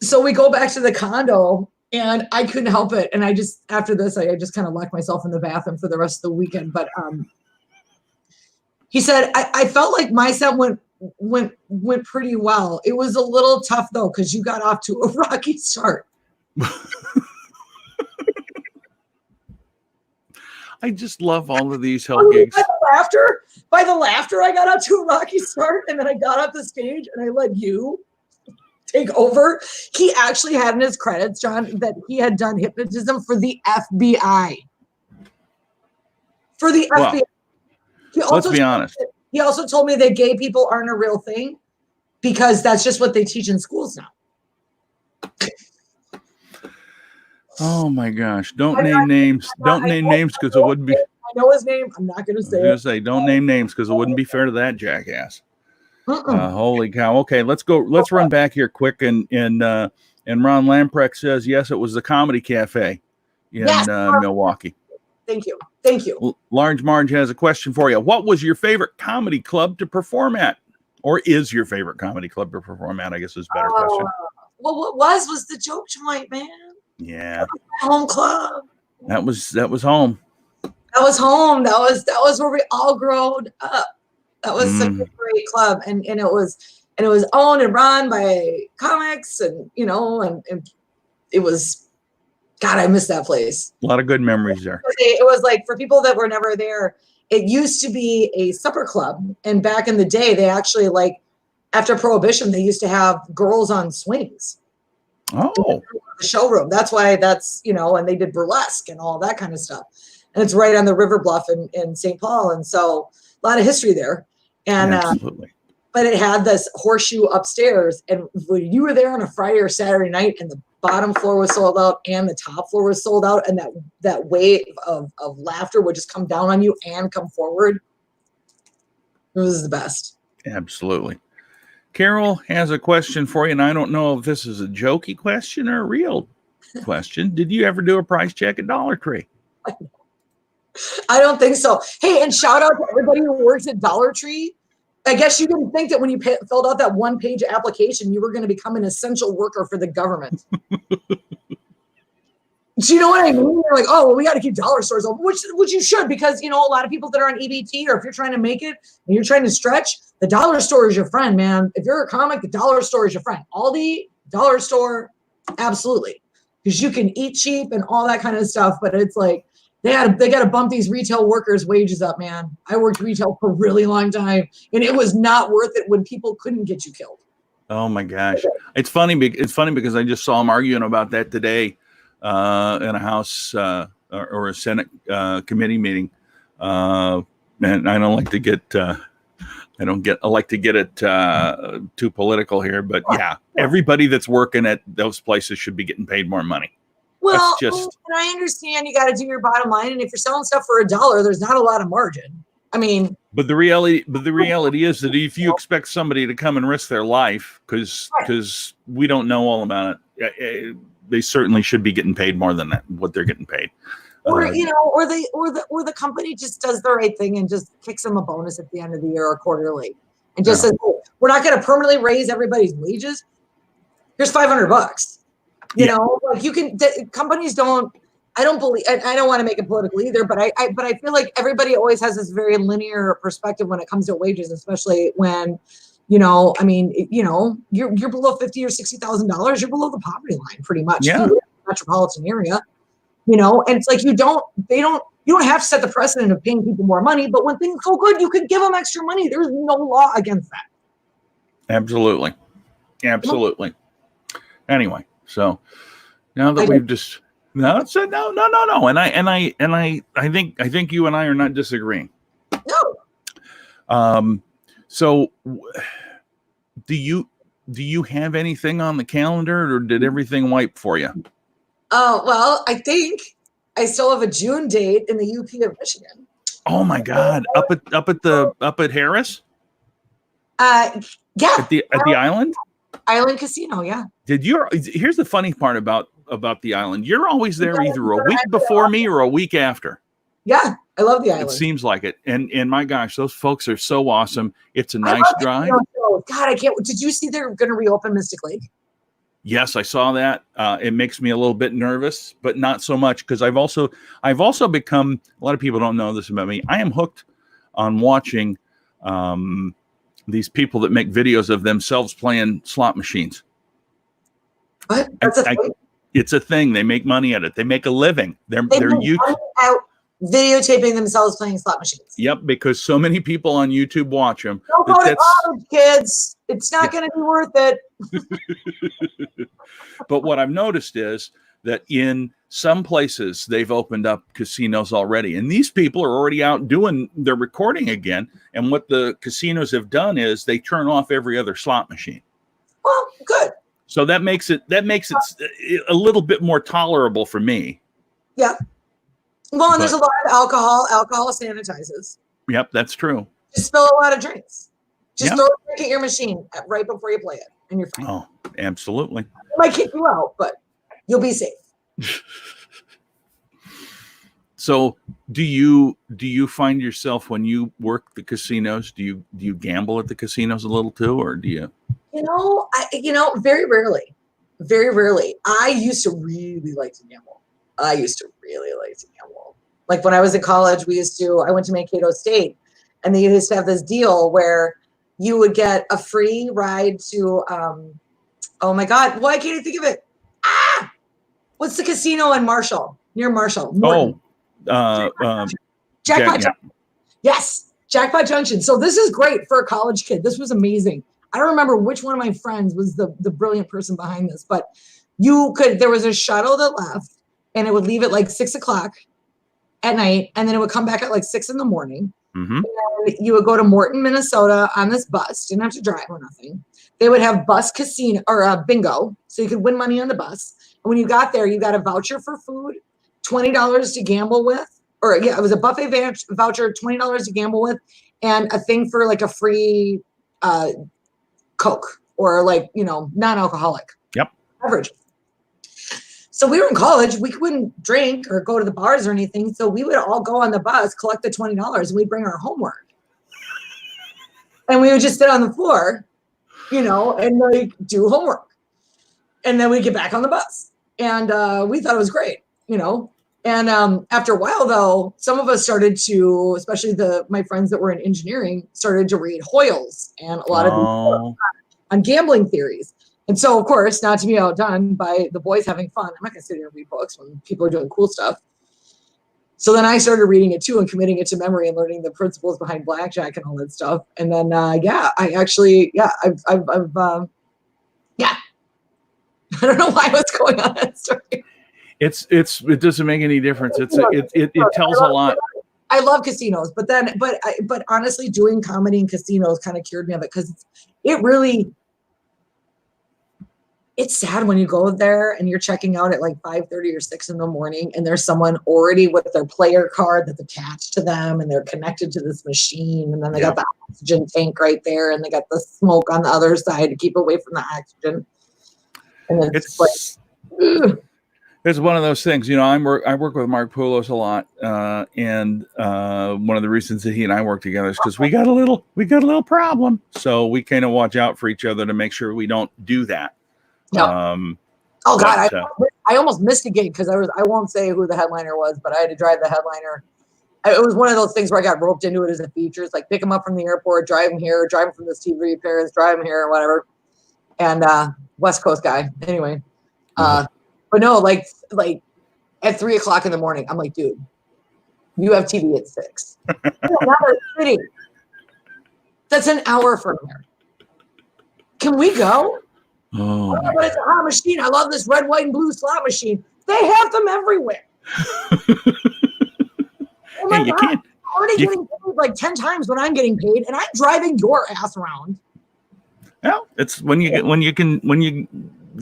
[SPEAKER 2] So we go back to the condo, And I couldn't help it. And after this, I just kind of locked myself in the bathroom for the rest of the weekend. But he said, I felt like my set went pretty well. It was a little tough though, because you got off to a rocky start.
[SPEAKER 1] I just love all of these hell gigs.
[SPEAKER 2] By the laughter, I got out to a rocky start, and then I got off the stage and I let you take over. He actually had in his credits, John, that he had done hypnotism for the FBI. For the FBI.
[SPEAKER 1] Let's be honest.
[SPEAKER 2] He also told me that gay people aren't a real thing because that's just what they teach in schools now.
[SPEAKER 1] Oh my gosh! Don't name names. Don't name names because it wouldn't be.
[SPEAKER 2] I know his name. I'm not going to say it. I was
[SPEAKER 1] going to say, don't name names because it wouldn't be fair to that jackass. Holy cow! Okay, let's go. Let's run back here quick. And Ron Lamprecht says yes, it was the Comedy Cafe in Milwaukee.
[SPEAKER 2] Thank you. Thank you.
[SPEAKER 1] Large Marge has a question for you. What was your favorite comedy club to perform at, or is your favorite comedy club to perform at? I guess is a better question.
[SPEAKER 2] Well, what was the Joke Joint, man?
[SPEAKER 1] Yeah,
[SPEAKER 2] home club.
[SPEAKER 1] That was home.
[SPEAKER 2] That was home. That was where we all growed up. That was such a great club, and it was owned and run by comics, and and it was. God, I miss that place.
[SPEAKER 1] A lot of good memories there.
[SPEAKER 2] It was like, for people that were never there, it used to be a supper club, and back in the day, they actually, like, after Prohibition, they used to have girls on swings.
[SPEAKER 1] Oh,
[SPEAKER 2] the showroom. That's why and they did burlesque and all that kind of stuff. And it's right on the river bluff in St. Paul. And so a lot of history there. And
[SPEAKER 1] absolutely.
[SPEAKER 2] But it had this horseshoe upstairs. And when you were there on a Friday or Saturday night and the bottom floor was sold out and the top floor was sold out, and that wave of laughter would just come down on you and come forward, it was the best.
[SPEAKER 1] Absolutely. Carol has a question for you, and I don't know if this is a jokey question or a real question. Did you ever do a price check at Dollar Tree?
[SPEAKER 2] I don't think so. Hey, and shout out to everybody who works at Dollar Tree. I guess you didn't think that when you filled out that one-page application, you were going to become an essential worker for the government. Do you know what I mean? You're like, oh, well, we got to keep dollar stores open, which you should, because, a lot of people that are on EBT, or if you're trying to make it and you're trying to stretch, the dollar store is your friend, man. If you're a comic, the dollar store is your friend. Aldi, dollar store, absolutely. Because you can eat cheap and all that kind of stuff, but it's like, they got to bump these retail workers' wages up, man. I worked retail for a really long time, and it was not worth it when people couldn't get you killed.
[SPEAKER 1] Oh my gosh, it's funny. It's funny because I just saw them arguing about that today in a House or a Senate committee meeting, and I don't like to get I like to get it too political here, but yeah, everybody that's working at those places should be getting paid more money.
[SPEAKER 2] Well, and I understand you got to do your bottom line, and if you're selling stuff for $1, there's not a lot of margin. I mean,
[SPEAKER 1] but the reality is that if you expect somebody to come and risk their life, because we don't know all about it, they certainly should be getting paid more than that, what they're getting paid.
[SPEAKER 2] Or or the company just does the right thing and just kicks them a bonus at the end of the year or quarterly, and just says, oh, we're not going to permanently raise everybody's wages. Here's $500. You know, like companies don't. I don't believe. I don't want to make it political either, but I feel like everybody always has this very linear perspective when it comes to wages, especially when, you're below $50,000 or $60,000. You're below the poverty line, pretty much.
[SPEAKER 1] Yeah.
[SPEAKER 2] In the metropolitan area, and it's like you don't have to set the precedent of paying people more money, but when things go good, you could give them extra money. There's no law against that.
[SPEAKER 1] Absolutely. Anyway, so now that we've just no, and I think you and I are not disagreeing.
[SPEAKER 2] No.
[SPEAKER 1] So do you have anything on the calendar, or did everything wipe for you?
[SPEAKER 2] Oh, well, I think I still have a June date in the UP of Michigan.
[SPEAKER 1] Oh my God. Up at Harris?
[SPEAKER 2] Yeah.
[SPEAKER 1] At the island?
[SPEAKER 2] Island Casino, yeah.
[SPEAKER 1] Here's the funny part about the island. You're always there either a week before me or a week after.
[SPEAKER 2] Yeah, I love the island.
[SPEAKER 1] It seems like it. And my gosh, those folks are so awesome. It's a nice drive.
[SPEAKER 2] God, I can't. Did you see they're going to reopen Mystic Lake?
[SPEAKER 1] Yes, I saw that. It makes me a little bit nervous, but not so much because I've also become, a lot of people don't know this about me. I am hooked on watching these people that make videos of themselves playing slot machines.
[SPEAKER 2] What? That's a thing?
[SPEAKER 1] It's a thing. They make money at it. They make a living. They're
[SPEAKER 2] They make
[SPEAKER 1] YouTube.
[SPEAKER 2] money out videotaping themselves playing slot machines.
[SPEAKER 1] Yep, because so many people on YouTube watch them.
[SPEAKER 2] Don't go to college, kids. It's not going to be worth it.
[SPEAKER 1] But what I've noticed is that in some places they've opened up casinos already, and these people are already out doing their recording again. And what the casinos have done is they turn off every other slot machine.
[SPEAKER 2] Well, good.
[SPEAKER 1] So that makes it a little bit more tolerable for me.
[SPEAKER 2] Yeah. Well, and there's a lot of alcohol. Alcohol sanitizes.
[SPEAKER 1] Yep, that's true.
[SPEAKER 2] Just spill a lot of drinks. Just throw a drink at your machine right before you play it, and you're fine.
[SPEAKER 1] Oh, absolutely.
[SPEAKER 2] It might kick you out, but you'll be safe.
[SPEAKER 1] So, do you find yourself when you work the casinos? Do you gamble at the casinos a little too, or do you?
[SPEAKER 2] Very rarely. Very rarely. I used to really like to gamble. Like when I was in college, I went to Mankato State, and they used to have this deal where you would get a free ride to, oh my God, why can't I think of it? What's the casino in Marshall, near Marshall? Morton. Jackpot Junction. Yes, Jackpot Junction. So this is great for a college kid. This was amazing. I don't remember which one of my friends was the brilliant person behind this, but there was a shuttle that left, and it would leave at like 6 o'clock at night, and then it would come back at like 6 in the morning.
[SPEAKER 1] Mm-hmm.
[SPEAKER 2] And you would go to Morton, Minnesota on this bus. Didn't have to drive or nothing. They would have bus casino or bingo, so you could win money on the bus. And when you got there, you got a voucher for food, $20 to gamble with, it was a buffet voucher, $20 to gamble with, and a thing for like a free Coke or like, non-alcoholic beverage. So we were in college. We couldn't drink or go to the bars or anything. So we would all go on the bus, collect the $20, and we'd bring our homework. And we would just sit on the floor, and like do homework. And then we'd get back on the bus. And we thought it was great, And after a while, though, some of us started to, especially my friends that were in engineering, started to read Hoyles and a lot of these on gambling theories. And so, of course, not to be outdone by the boys having fun, I'm not going to sit here and read books when people are doing cool stuff. So then I started reading it too and committing it to memory and learning the principles behind blackjack and all that stuff. And then, I don't know why I was going on that story.
[SPEAKER 1] It doesn't make any difference. It tells a lot.
[SPEAKER 2] I love casinos, but honestly, doing comedy in casinos kind of cured me of it because it's sad when you go there and you're checking out at like 5:30 or 6 in the morning, and there's someone already with their player card that's attached to them, and they're connected to this machine, and then they got the oxygen tank right there, and they got the smoke on the other side to keep away from the oxygen. And then it's like, ugh.
[SPEAKER 1] It's one of those things, I work with Mark Poulos a lot, and one of the reasons that he and I work together is because we got a little problem, so we kind of watch out for each other to make sure we don't do that.
[SPEAKER 2] No. I almost missed a gig because I won't say who the headliner was, but I had to drive the headliner. It was one of those things where I got roped into it as a feature. It's like pick him up from the airport, drive him here, drive him from this TV repairs, drive him here, or whatever. And West Coast guy, anyway. But no, like at 3 o'clock in the morning, I'm like, dude, you have TV at 6. City. That's an hour from here. Can we go?
[SPEAKER 1] Oh,
[SPEAKER 2] but it's a hot machine. I love this red, white, and blue slot machine. They have them everywhere. Oh my God. I'm already getting paid like 10 times what I'm getting paid, and I'm driving your ass around.
[SPEAKER 1] Well, it's when you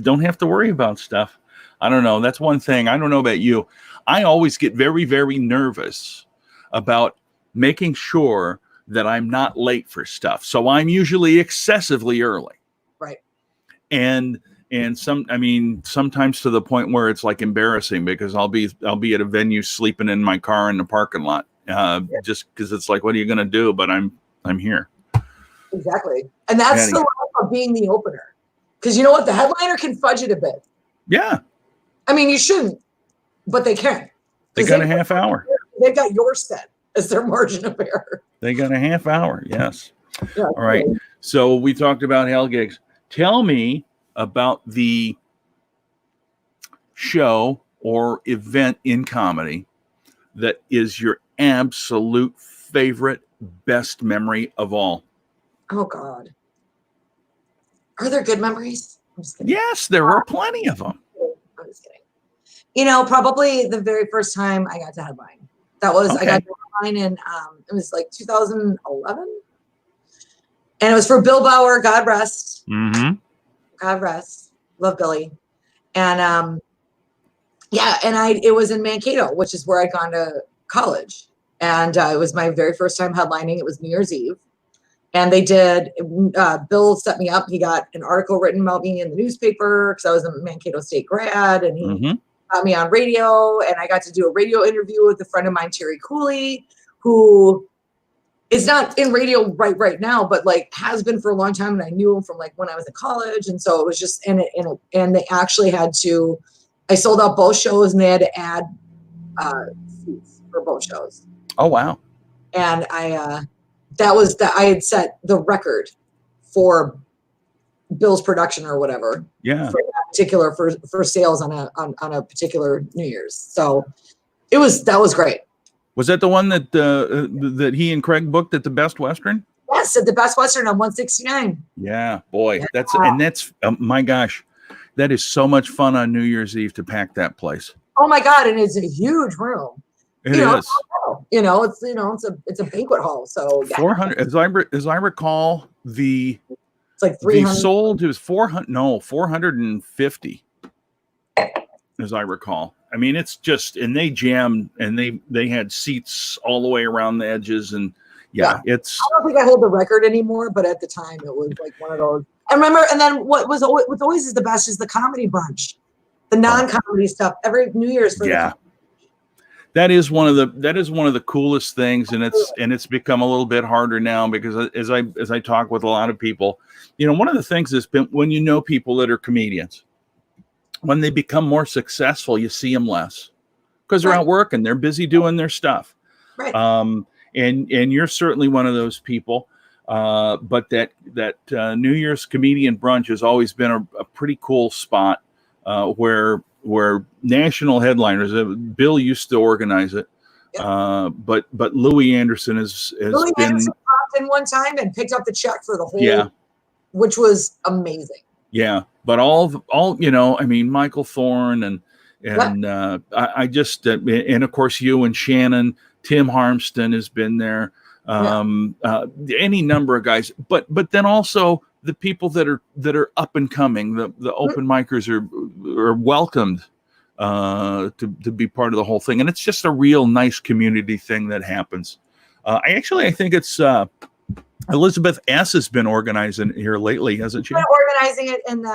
[SPEAKER 1] don't have to worry about stuff. I don't know. That's one thing. I don't know about you. I always get very, very nervous about making sure that I'm not late for stuff. So I'm usually excessively early.
[SPEAKER 2] Right.
[SPEAKER 1] And sometimes to the point where it's like embarrassing because I'll be at a venue sleeping in my car in the parking lot, just because it's like, what are you going to do? But I'm here.
[SPEAKER 2] Exactly. And that's the life of being the opener. Because you know what? The headliner can fudge it a bit.
[SPEAKER 1] Yeah.
[SPEAKER 2] I mean, you shouldn't, but they can.
[SPEAKER 1] They got a half hour.
[SPEAKER 2] They've got your set as their margin of error.
[SPEAKER 1] They got a half hour. Yes.
[SPEAKER 2] Yeah,
[SPEAKER 1] all right.
[SPEAKER 2] Cool.
[SPEAKER 1] So we talked about hell gigs. Tell me about the show or event in comedy that is your absolute favorite, best memory of all.
[SPEAKER 2] Oh, God. Are there good memories? I'm just kidding.
[SPEAKER 1] Yes, there were plenty of them.
[SPEAKER 2] I'm just kidding. You know, probably the very first time I got to headline. That was, I got to headline in, it was like 2011. And it was for Bill Bauer, God rest.
[SPEAKER 1] Mm-hmm.
[SPEAKER 2] God rest. Love Billy. And yeah, and it was in Mankato, which is where I'd gone to college. And it was my very first time headlining. It was New Year's Eve. And they did, Bill set me up. He got an article written about me in the newspaper because I was a Mankato State grad, and he got me on radio, and I got to do a radio interview with a friend of mine, Terry Cooley, who is not in radio right now, but like has been for a long time. And I knew him from like when I was in college. And so it was just, and they actually had to, I sold out both shows, and they had to add seats for both shows.
[SPEAKER 1] Oh, wow.
[SPEAKER 2] And I had set the record for Bill's production or whatever.
[SPEAKER 1] Yeah.
[SPEAKER 2] For that particular, for sales on a particular New Year's. So that was great.
[SPEAKER 1] Was that the one that he and Craig booked at the Best Western?
[SPEAKER 2] Yes, at the Best Western on 169.
[SPEAKER 1] Yeah, boy, that's my gosh, that is so much fun on New Year's Eve to pack that place.
[SPEAKER 2] Oh my God, and it's a huge room.
[SPEAKER 1] It is.
[SPEAKER 2] It's a banquet hall. So yeah.
[SPEAKER 1] 400, as I recall, it's
[SPEAKER 2] like 300.
[SPEAKER 1] They sold it was 450, as I recall. I mean, it's just, and they jammed, and they had seats all the way around the edges, and it's.
[SPEAKER 2] I don't think I hold the record anymore, but at the time it was like one of those. I remember, and then what's always is the best is the comedy brunch, the non-comedy stuff every New Year's.
[SPEAKER 1] That is one of the coolest things, and it's become a little bit harder now because as I talk with a lot of people, one of the things that's been when you know people that are comedians. When they become more successful, you see them less because they're out working. They're busy doing their stuff.
[SPEAKER 2] Right.
[SPEAKER 1] And you're certainly one of those people. But that New Year's comedian brunch has always been a pretty cool spot where national headliners. Bill used to organize it, but Louis Anderson has
[SPEAKER 2] Louis
[SPEAKER 1] been
[SPEAKER 2] Anderson popped in one time and picked up the check for the whole, which was amazing.
[SPEAKER 1] Yeah, but all I mean, Michael Thorne and I just and of course you and Shannon, Tim Harmston has been there, any number of guys, but then also the people that are up and coming, the open micers are welcomed to be part of the whole thing, and it's just a real nice community thing that happens. I think it's. Elizabeth S. has been organizing here lately, hasn't she?
[SPEAKER 2] Been organizing it, and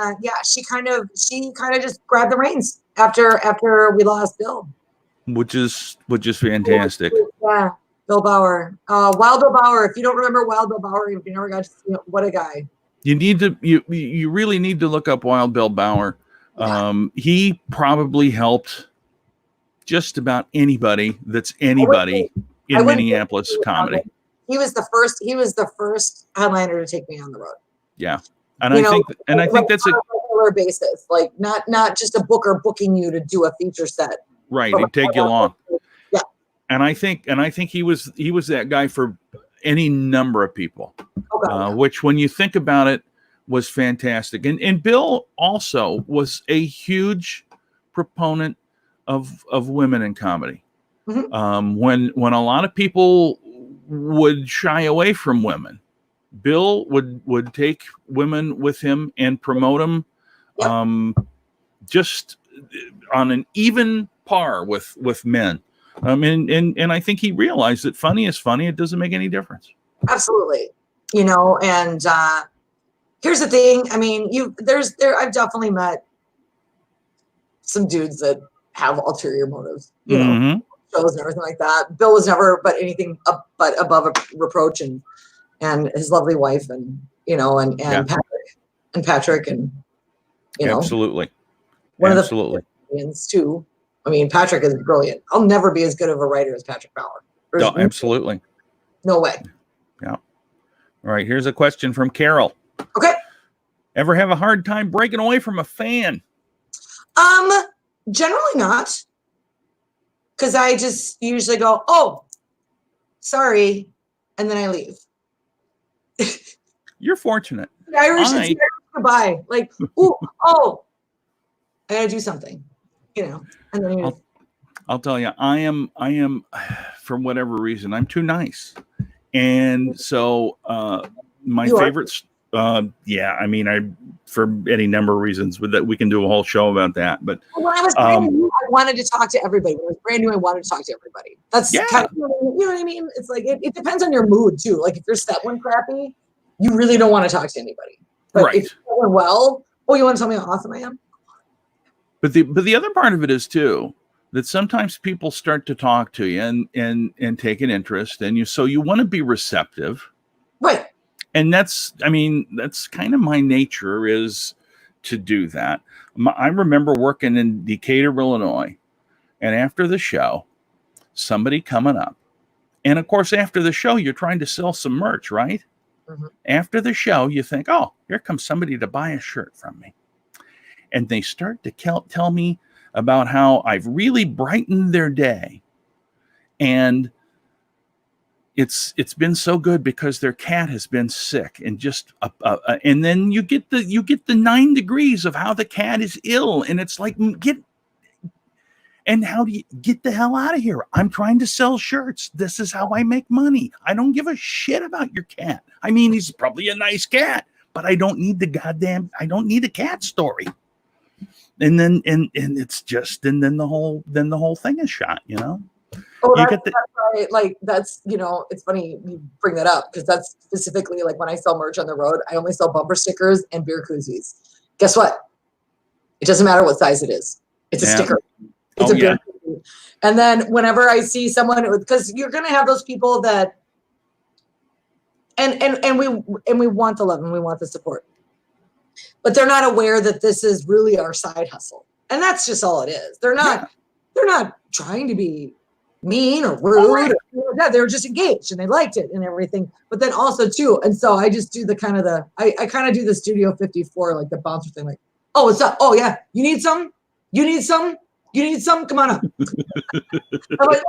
[SPEAKER 2] she kind of just grabbed the reins after we lost Bill,
[SPEAKER 1] which is fantastic.
[SPEAKER 2] Yeah, Bill Bauer, Wild Bill Bauer. If you don't remember Wild Bill Bauer, if you never got to see him, what a guy.
[SPEAKER 1] You really need to look up Wild Bill Bauer. He probably helped just about anybody that's anybody in Minneapolis comedy.
[SPEAKER 2] He was the first headliner to take me on the road.
[SPEAKER 1] Yeah. And I think that's a
[SPEAKER 2] regular basis, like not just a booker booking you to do a feature set.
[SPEAKER 1] Right. He'd take you along.
[SPEAKER 2] Yeah.
[SPEAKER 1] And I think he was that guy for any number of people, which when you think about it was fantastic. And Bill also was a huge proponent of women in comedy. Mm-hmm. When a lot of people would shy away from women, Bill would take women with him and promote them just on an even par with men. And I think he realized that funny is funny. It doesn't make any difference.
[SPEAKER 2] Absolutely. And here's the thing. I mean, I've definitely met some dudes that have ulterior motives, know, shows and everything like that. Bill was never but anything but above a reproach, and his lovely wife, and Patrick, and You know,
[SPEAKER 1] Absolutely.
[SPEAKER 2] one
[SPEAKER 1] Absolutely.
[SPEAKER 2] of the comedians too. I mean, Patrick is brilliant. I'll never be as good of a writer as Patrick Bauer. There's
[SPEAKER 1] No, absolutely.
[SPEAKER 2] no way.
[SPEAKER 1] Yeah. All right. Here's a question from Carol.
[SPEAKER 2] Okay.
[SPEAKER 1] Ever have a hard time breaking away from a fan?
[SPEAKER 2] Generally not. Because I just usually go, oh, sorry, and then I leave.
[SPEAKER 1] You're fortunate.
[SPEAKER 2] Irish goodbye. Like, ooh, oh, I gotta do something, you know. And then
[SPEAKER 1] I'll tell you, I am, for whatever reason, I'm too nice, and so my favorites. Yeah, I mean, for any number of reasons, with that we can do a whole show about that. But
[SPEAKER 2] when I was brand new, I wanted to talk to everybody. When I was brand new, I wanted to talk to everybody. That's kind of, you know what I mean. It's like it depends on your mood too. Like if you're set one crappy, you really don't want to talk to anybody. But if you're going well, oh, you want to tell me how awesome I am?
[SPEAKER 1] But the other part of it is too that sometimes people start to talk to you and take an interest in you, so you want to be receptive,
[SPEAKER 2] right?
[SPEAKER 1] And that's kind of my nature, is to do that. I remember working in Decatur, Illinois, and after the show, somebody coming up, and of course, after the show, you're trying to sell some merch, right? Mm-hmm. After the show, you think, oh, here comes somebody to buy a shirt from me. And they start to tell me about how I've really brightened their day. And it's been so good because their cat has been sick, and just and then you get the 9 degrees of how the cat is ill, and it's like, and how do you get the hell out of here? I'm trying to sell shirts. This is how I make money. I don't give a shit about your cat. I mean, he's probably a nice cat, but I don't need I don't need a cat story. And then it's just, and then the whole thing is shot, you know.
[SPEAKER 2] Oh, that's right. Like that's, you know, it's funny you bring that up, because that's specifically like when I sell merch on the road, I only sell bumper stickers and beer koozies. Guess what? It doesn't matter what size it is. It's a sticker. It's a beer koozie. And then whenever I see someone, because you're gonna have those people that, and we want the love and we want the support, but they're not aware that this is really our side hustle, and that's just all it is. They're not trying to be mean or rude. They were just engaged and they liked it and everything. But then also too, and so I just do I kind of do the Studio 54, like the bouncer thing, like, oh, what's up? Oh yeah, you need some? You need some? You need some? Come on up. I'm like,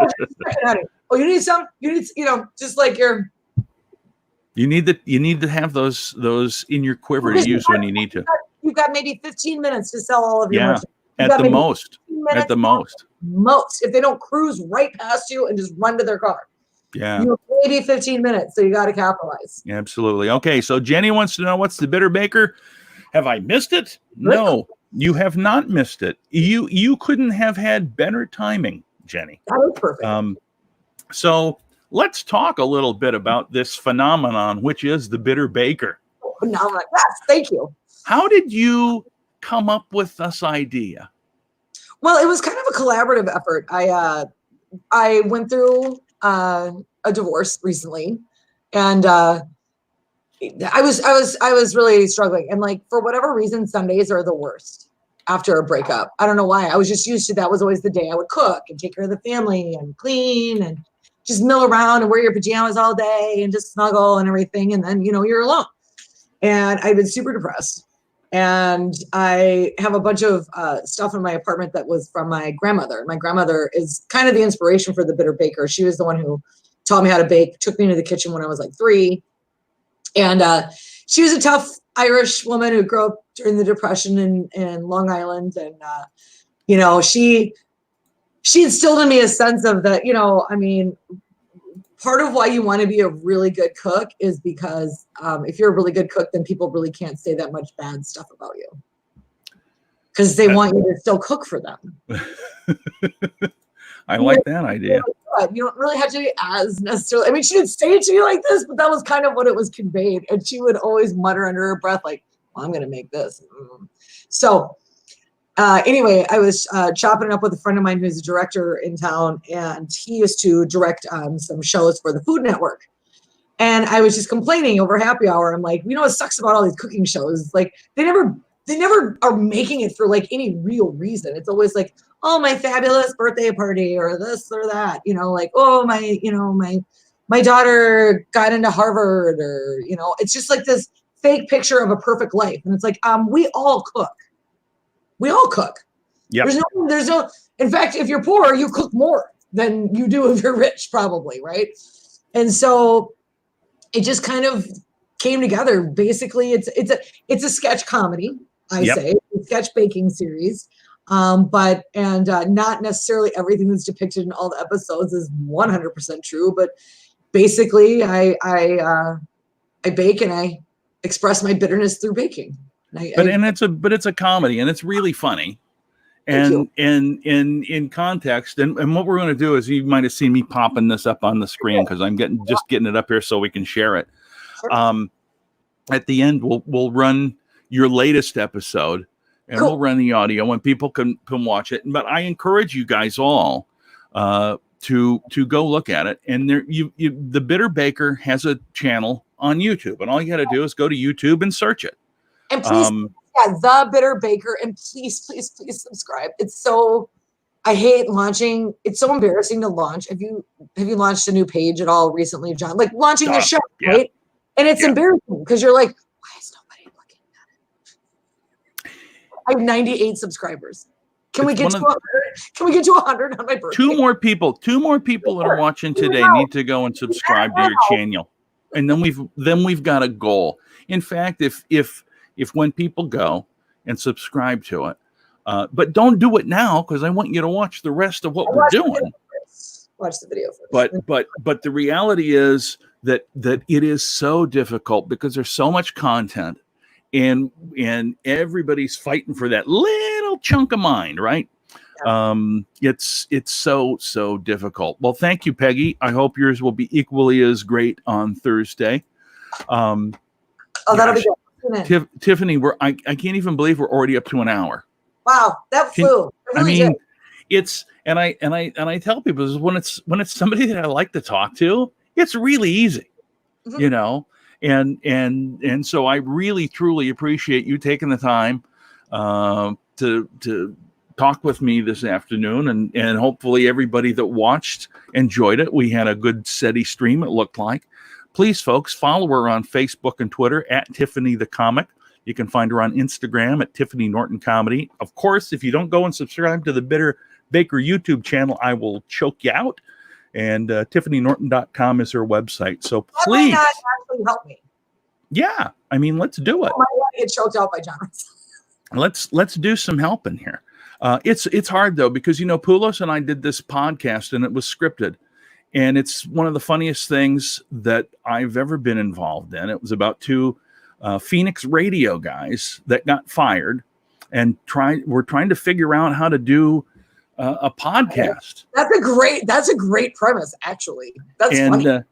[SPEAKER 2] oh, you need some? You need, you know, just like you need
[SPEAKER 1] to have those in your quiver to use when you need to.
[SPEAKER 2] You've got maybe 15 minutes to sell all of your merch.
[SPEAKER 1] At the most.
[SPEAKER 2] If they don't cruise right past you and just run to their car.
[SPEAKER 1] Yeah.
[SPEAKER 2] You have maybe 15 minutes, so you got to capitalize.
[SPEAKER 1] Absolutely. Okay, so Jenny wants to know, what's the Bitter Baker? Have I missed it? No, you have not missed it. You couldn't have had better timing, Jenny.
[SPEAKER 2] That was perfect.
[SPEAKER 1] So let's talk a little bit about this phenomenon, which is the Bitter Baker.
[SPEAKER 2] Phenomenon. Yes, thank you.
[SPEAKER 1] How did you come up with this idea?
[SPEAKER 2] Well, it was kind of a collaborative effort. I went through a divorce recently, and I was really struggling. And like, for whatever reason, Sundays are the worst after a breakup. I don't know why. I was just used to that was always the day I would cook and take care of the family and clean and just mill around and wear your pajamas all day and just snuggle and everything. And then, you know, you're alone. And I've been super depressed. And I have a bunch of stuff in my apartment that was from my grandmother. My grandmother is kind of the inspiration for the Bitter Baker. She was the one who taught me how to bake, took me into the kitchen when I was like 3. And she was a tough Irish woman who grew up during the Depression in Long Island. And, you know, she instilled in me a sense of that, you know, I mean, part of why you want to be a really good cook is because if you're a really good cook, then people really can't say that much bad stuff about you because they want you to still cook for them.
[SPEAKER 1] I like that idea.
[SPEAKER 2] You don't really have to be as necessarily. I mean, she didn't say it to you like this, but that was kind of what it was conveyed. And she would always mutter under her breath, like, well, I'm going to make this. So anyway, I was chopping it up with a friend of mine who's a director in town, and he used to direct some shows for the Food Network. And I was just complaining over happy hour. I'm like, you know what sucks about all these cooking shows? Like, they never they never are making it for like any real reason. It's always like, oh, my fabulous birthday party or this or that, you know, like, oh, my daughter got into Harvard, or, you know, it's just like this fake picture of a perfect life. And it's like, we all cook. We all cook.
[SPEAKER 1] Yep.
[SPEAKER 2] There's no, in fact, if you're poor, you cook more than you do if you're rich, probably, right? And so it just kind of came together. Basically, it's a sketch comedy, I say, a sketch baking series. But not necessarily everything that's depicted in all the episodes is 100% true, but basically I bake and I express my bitterness through baking.
[SPEAKER 1] It's a comedy, and it's really funny. And in context, and what we're going to do is, you might have seen me popping this up on the screen because I'm getting it up here so we can share it. Sure. At the end, we'll run your latest episode, and we'll run the audio, and people can watch it. But I encourage you guys all to go look at it. And the Bitter Baker has a channel on YouTube, and all you got to do is go to YouTube and search it.
[SPEAKER 2] And please, The Bitter Baker, and please subscribe. It's so, I hate launching. It's so embarrassing to launch. Have you launched a new page at all recently, John? Like launching the show, right? And it's embarrassing because you're like, why is nobody looking at it? I have 98 subscribers. Can we get to 100? Can we get to 100 on my birthday? Two more people
[SPEAKER 1] that are watching today need to go and subscribe to your channel, and then we've got a goal. In fact, if when people go and subscribe to it, but don't do it now, because I want you to watch the rest of what we're doing.
[SPEAKER 2] Watch the video first.
[SPEAKER 1] But the reality is that it is so difficult because there's so much content, and everybody's fighting for that little chunk of mind, right? Yeah. It's so difficult. Well, thank you, Peggy. I hope yours will be equally as great on Thursday.
[SPEAKER 2] That'll be good.
[SPEAKER 1] Tiffany, I can't even believe we're already up to an hour.
[SPEAKER 2] Wow, that flew.
[SPEAKER 1] It's and I tell people, when it's somebody that I like to talk to, it's really easy, you know. And so I really truly appreciate you taking the time to talk with me this afternoon, and hopefully everybody that watched enjoyed it. We had a good steady stream, it looked like. Please, folks, follow her on Facebook and Twitter at Tiffany the Comic. You can find her on Instagram at Tiffany Norton Comedy. Of course, if you don't go and subscribe to the Bitter Baker YouTube channel, I will choke you out. And TiffanyNorton.com is her website. So please.
[SPEAKER 2] That might not actually help me.
[SPEAKER 1] Yeah, I mean, let's do it.
[SPEAKER 2] I might want to get choked out by John.
[SPEAKER 1] Let's do some helping here. It's hard though, because Poulos and I did this podcast and it was scripted. And it's one of the funniest things that I've ever been involved in. It was about two Phoenix radio guys that got fired, and we're trying to figure out how to do a podcast.
[SPEAKER 2] That's a great premise, actually. That's funny.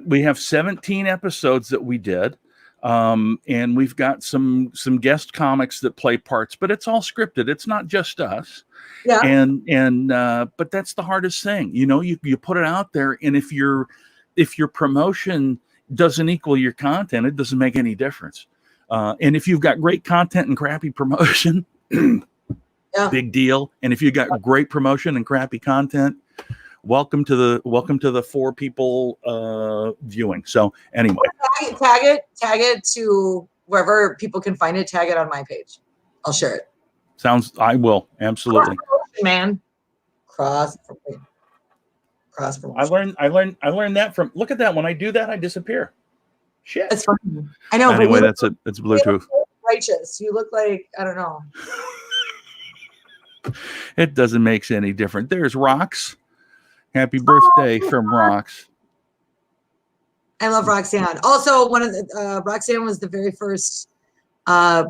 [SPEAKER 1] We have 17 episodes that we did. And we've got some guest comics that play parts, but it's all scripted. It's not just us. Yeah. But that's the hardest thing. You put it out there, and if your promotion doesn't equal your content, it doesn't make any difference. And if you've got great content and crappy promotion, big deal. And if you've got great promotion and crappy content, welcome to the 4 people viewing. So anyway,
[SPEAKER 2] tag it to wherever people can find it. Tag it on my page. I'll share it.
[SPEAKER 1] I will, absolutely.
[SPEAKER 2] Cross promotion.
[SPEAKER 1] I learned that from, look at that. When I do that, I disappear. Shit.
[SPEAKER 2] It's funny. I know.
[SPEAKER 1] Anyway, that's Bluetooth.
[SPEAKER 2] Righteous. You look like, I don't know.
[SPEAKER 1] It doesn't make any difference. There's Rox. Happy birthday from Rox.
[SPEAKER 2] I love Roxanne. Also, Roxanne was the very first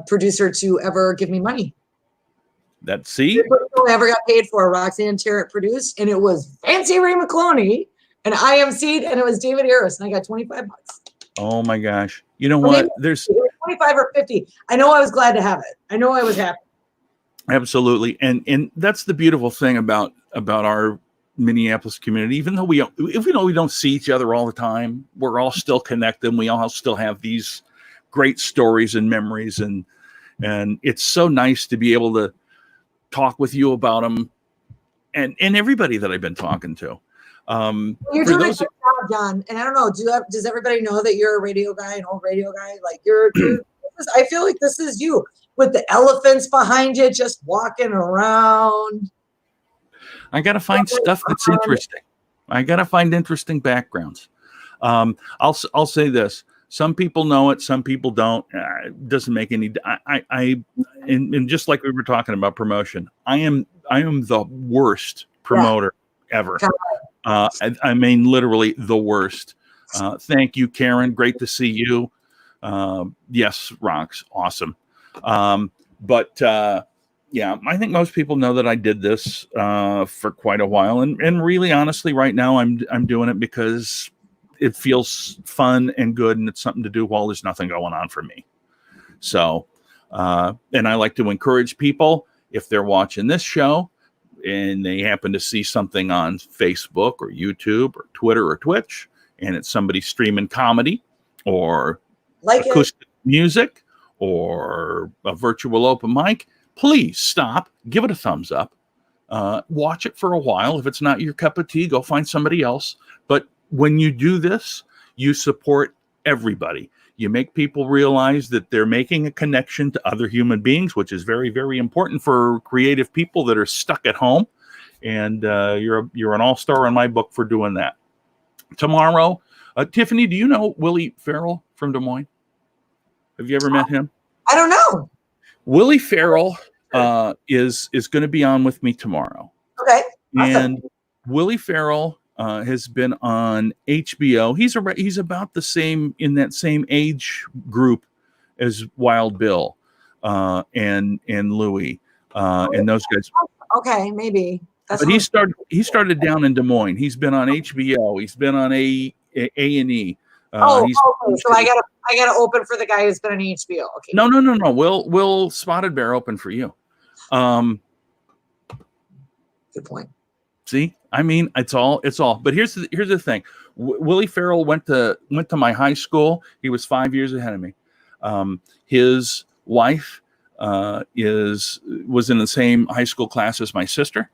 [SPEAKER 2] producer to ever give me money. I ever got paid for. Roxanne Tarrant produced, and it was Fancy Ray McCloney, and I emceed, and it was David Harris, and I got $25.
[SPEAKER 1] Oh my gosh! You know what? There's
[SPEAKER 2] 25 or 50. I know I was glad to have it. I know I was happy.
[SPEAKER 1] Absolutely, and that's the beautiful thing about our Minneapolis community. Even though we don't see each other all the time, we're all still connected. We all still have these great stories and memories, and And it's so nice to be able to talk with you about them and everybody that I've been talking to.
[SPEAKER 2] You're
[SPEAKER 1] For
[SPEAKER 2] doing a
[SPEAKER 1] those,
[SPEAKER 2] good job, John. And I don't know, does everybody know that you're a radio guy, an old radio guy? Like I feel like this is you with the elephants behind you, just walking around.
[SPEAKER 1] I got to find stuff that's interesting. I got to find interesting backgrounds. I'll say this. Some people know it. Some people don't. It doesn't make any. And just like we were talking about promotion, I am the worst promoter ever. I mean, literally the worst. Thank you, Karen. Great to see you. Yes, rocks. Awesome. But yeah, I think most people know that I did this for quite a while, and really, honestly, right now, I'm doing it because it feels fun and good, and it's something to do while there's nothing going on for me. So, and I like to encourage people, if they're watching this show and they happen to see something on Facebook or YouTube or Twitter or Twitch, and it's somebody streaming comedy or acoustic music or a virtual open mic, please stop, give it a thumbs up, watch it for a while. If it's not your cup of tea, go find somebody else. But when you do this, you support everybody. You make people realize that they're making a connection to other human beings, which is very, very important for creative people that are stuck at home. And you're an all-star in my book for doing that. Tomorrow, Tiffany, do you know Willie Farrell from Des Moines? Have you ever met him?
[SPEAKER 2] I don't know.
[SPEAKER 1] Willie Farrell is going to be on with me tomorrow.
[SPEAKER 2] Okay. Awesome.
[SPEAKER 1] And Willie Farrell has been on HBO. He's about the same, in that same age group as Wild Bill and Louie and those guys.
[SPEAKER 2] Okay, maybe.
[SPEAKER 1] But he started down in Des Moines. He's been on HBO. He's been on A&E.
[SPEAKER 2] Okay. So I gotta open for the guy who's been on HBO. Okay.
[SPEAKER 1] No. We'll Spotted Bear open for you.
[SPEAKER 2] Good point.
[SPEAKER 1] See, I mean, it's all. But here's the thing. Willie Farrell went to my high school. He was 5 years ahead of me. His wife was in the same high school class as my sister,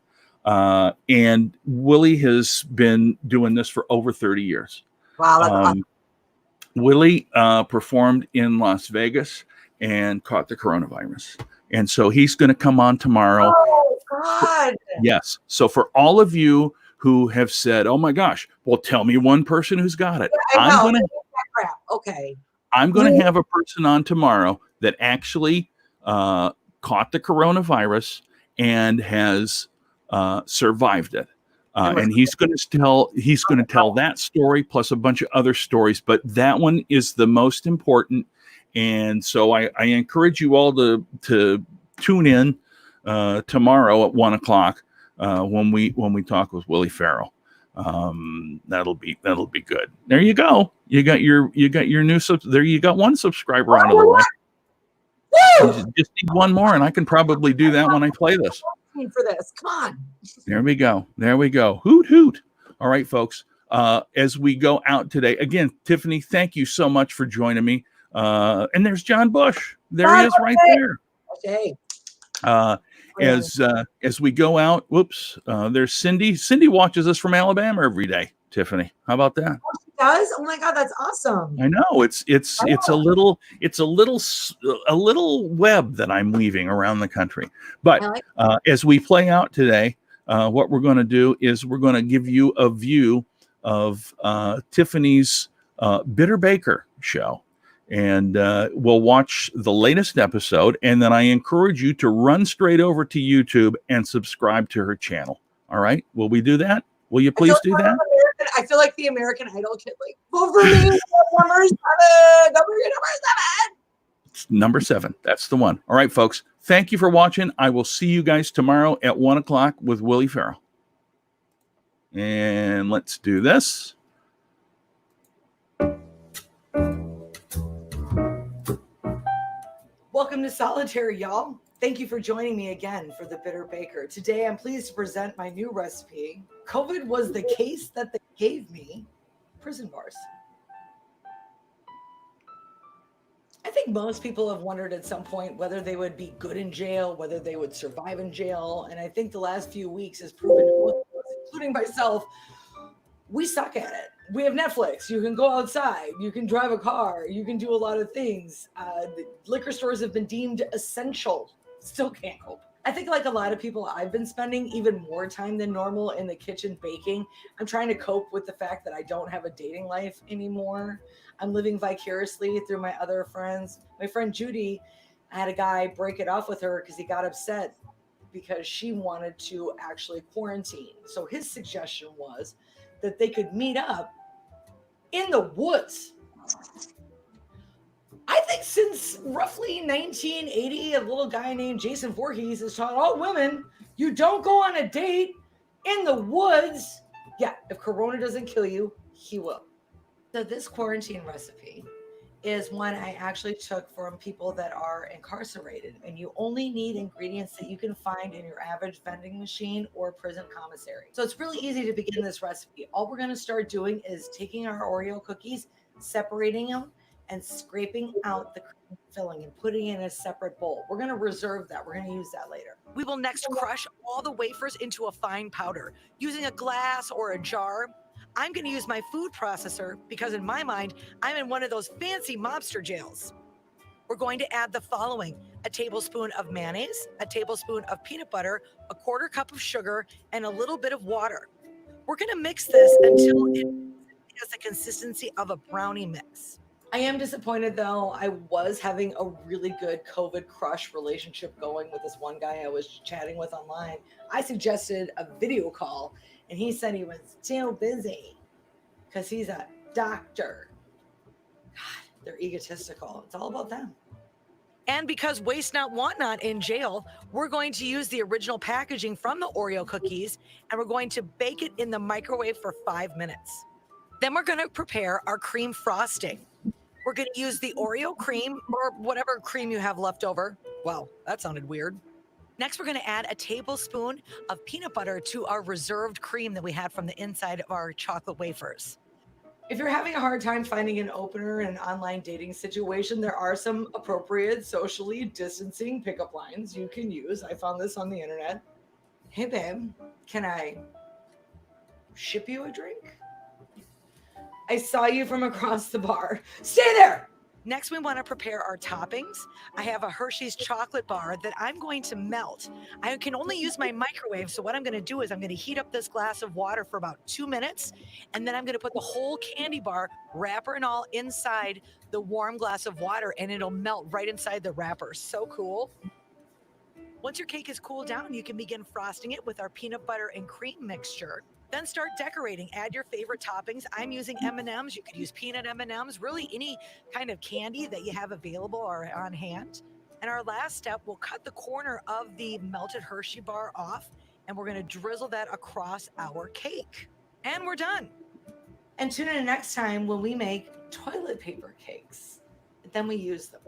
[SPEAKER 1] and Willie has been doing this for over 30 years.
[SPEAKER 2] Wow, that's awesome.
[SPEAKER 1] Willie performed in Las Vegas and caught the coronavirus. And so he's going to come on tomorrow.
[SPEAKER 2] Oh, God.
[SPEAKER 1] Yes. So for all of you who have said, oh, my gosh, well, tell me one person who's got it.
[SPEAKER 2] Yeah,
[SPEAKER 1] I'm going to have a person on tomorrow that actually caught the coronavirus and has survived it. And he's going to tell that story plus a bunch of other stories, but that one is the most important. And so I encourage you all to tune in tomorrow at 1:00 when we talk with Willie Farrell. That'll be good. There you go. You got your new there. You got one subscriber out of the way. You just need one more, and I can probably do that when I play this.
[SPEAKER 2] For this, come on.
[SPEAKER 1] There we go. Hoot hoot. All right, folks. As we go out today, again, Tiffany, thank you so much for joining me. And there's John Bush. There he is, right there.
[SPEAKER 2] Okay.
[SPEAKER 1] As we go out, there's Cindy. Cindy watches us from Alabama every day. Tiffany, how about that?
[SPEAKER 2] Oh, she does? Oh my God, that's awesome.
[SPEAKER 1] I know it's a little web that I'm weaving around the country. But as we play out today, what we're going to do is we're going to give you a view of Tiffany's Bitter Baker show. And we'll watch the latest episode. And then I encourage you to run straight over to YouTube and subscribe to her channel. All right. Will we do that? Will you please do that?
[SPEAKER 2] I feel like the American Idol kid, like, vote for me, number 7.
[SPEAKER 1] It's number 7. That's the one. All right, folks. Thank you for watching. I will see you guys tomorrow at 1:00 with Willie Farrell. And let's do this.
[SPEAKER 2] Welcome to Solitary, y'all. Thank you for joining me again for the Bitter Baker. Today, I'm pleased to present my new recipe. COVID was the case that they gave me prison bars. I think think most people have wondered at some point whether they would be good in jail, whether they would survive in jail. And I think the last few weeks has proven to most of us, including myself, we suck at it. We have Netflix. You can go outside. You can drive a car. You can do a lot of things. The liquor stores have been deemed essential. Still can't cope. I think, like a lot of people, I've been spending even more time than normal in the kitchen baking. I'm trying to cope with the fact that I don't have a dating life anymore. I'm living vicariously through my other friends. My friend Judy, I had a guy break it off with her because he got upset because she wanted to actually quarantine. So his suggestion was that they could meet up in the woods. I think since roughly 1980, a little guy named Jason Voorhees has taught all women you don't go on a date in the woods. Yeah, if Corona doesn't kill you, he will. So this quarantine recipe is one I actually took from people that are incarcerated, and you only need ingredients that you can find in your average vending machine or prison commissary. So it's really easy to begin this recipe. All we're going to start doing is taking our Oreo cookies, separating them, and scraping out the cream filling and putting it in a separate bowl. We're going to reserve that. We're going to use that later.
[SPEAKER 3] We will next crush all the wafers into a fine powder using a glass or a jar. I'm going to use my food processor because in my mind, I'm in one of those fancy mobster jails. We're going to add the following: a tablespoon of mayonnaise, a tablespoon of peanut butter, a quarter cup of sugar, and a little bit of water. We're going to mix this until it has the consistency of a brownie mix.
[SPEAKER 2] I am disappointed though. I was having a really good COVID crush relationship going with this one guy I was chatting with online. I suggested a video call and he said he was too busy because he's a doctor. God, they're egotistical. It's all about them.
[SPEAKER 3] And because waste not, want not in jail, we're going to use the original packaging from the Oreo cookies and we're going to bake it in the microwave for 5 minutes. Then we're going to prepare our cream frosting. We're going to use the Oreo cream or whatever cream you have left over. Wow, that sounded weird. Next, we're going to add a tablespoon of peanut butter to our reserved cream that we had from the inside of our chocolate wafers.
[SPEAKER 2] If you're having a hard time finding an opener in an online dating situation, there are some appropriate socially distancing pickup lines you can use. I found this on the internet. Hey, babe, can I ship you a drink? I saw you from across the bar. Stay there.
[SPEAKER 3] Next, we want to prepare our toppings. I have a Hershey's chocolate bar that I'm going to melt. I can only use my microwave, so what I'm going to do is I'm going to heat up this glass of water for about 2 minutes, and then I'm going to put the whole candy bar, wrapper and all, inside the warm glass of water, and it'll melt right inside the wrapper. So cool. Once your cake is cooled down, you can begin frosting it with our peanut butter and cream mixture. Then start decorating. Add your favorite toppings. I'm using M&Ms. You could use peanut M&Ms, really any kind of candy that you have available or on hand. And our last step, we'll cut the corner of the melted Hershey bar off, and we're going to drizzle that across our cake. And we're done.
[SPEAKER 2] And tune in next time when we make toilet paper cakes. Then we use them.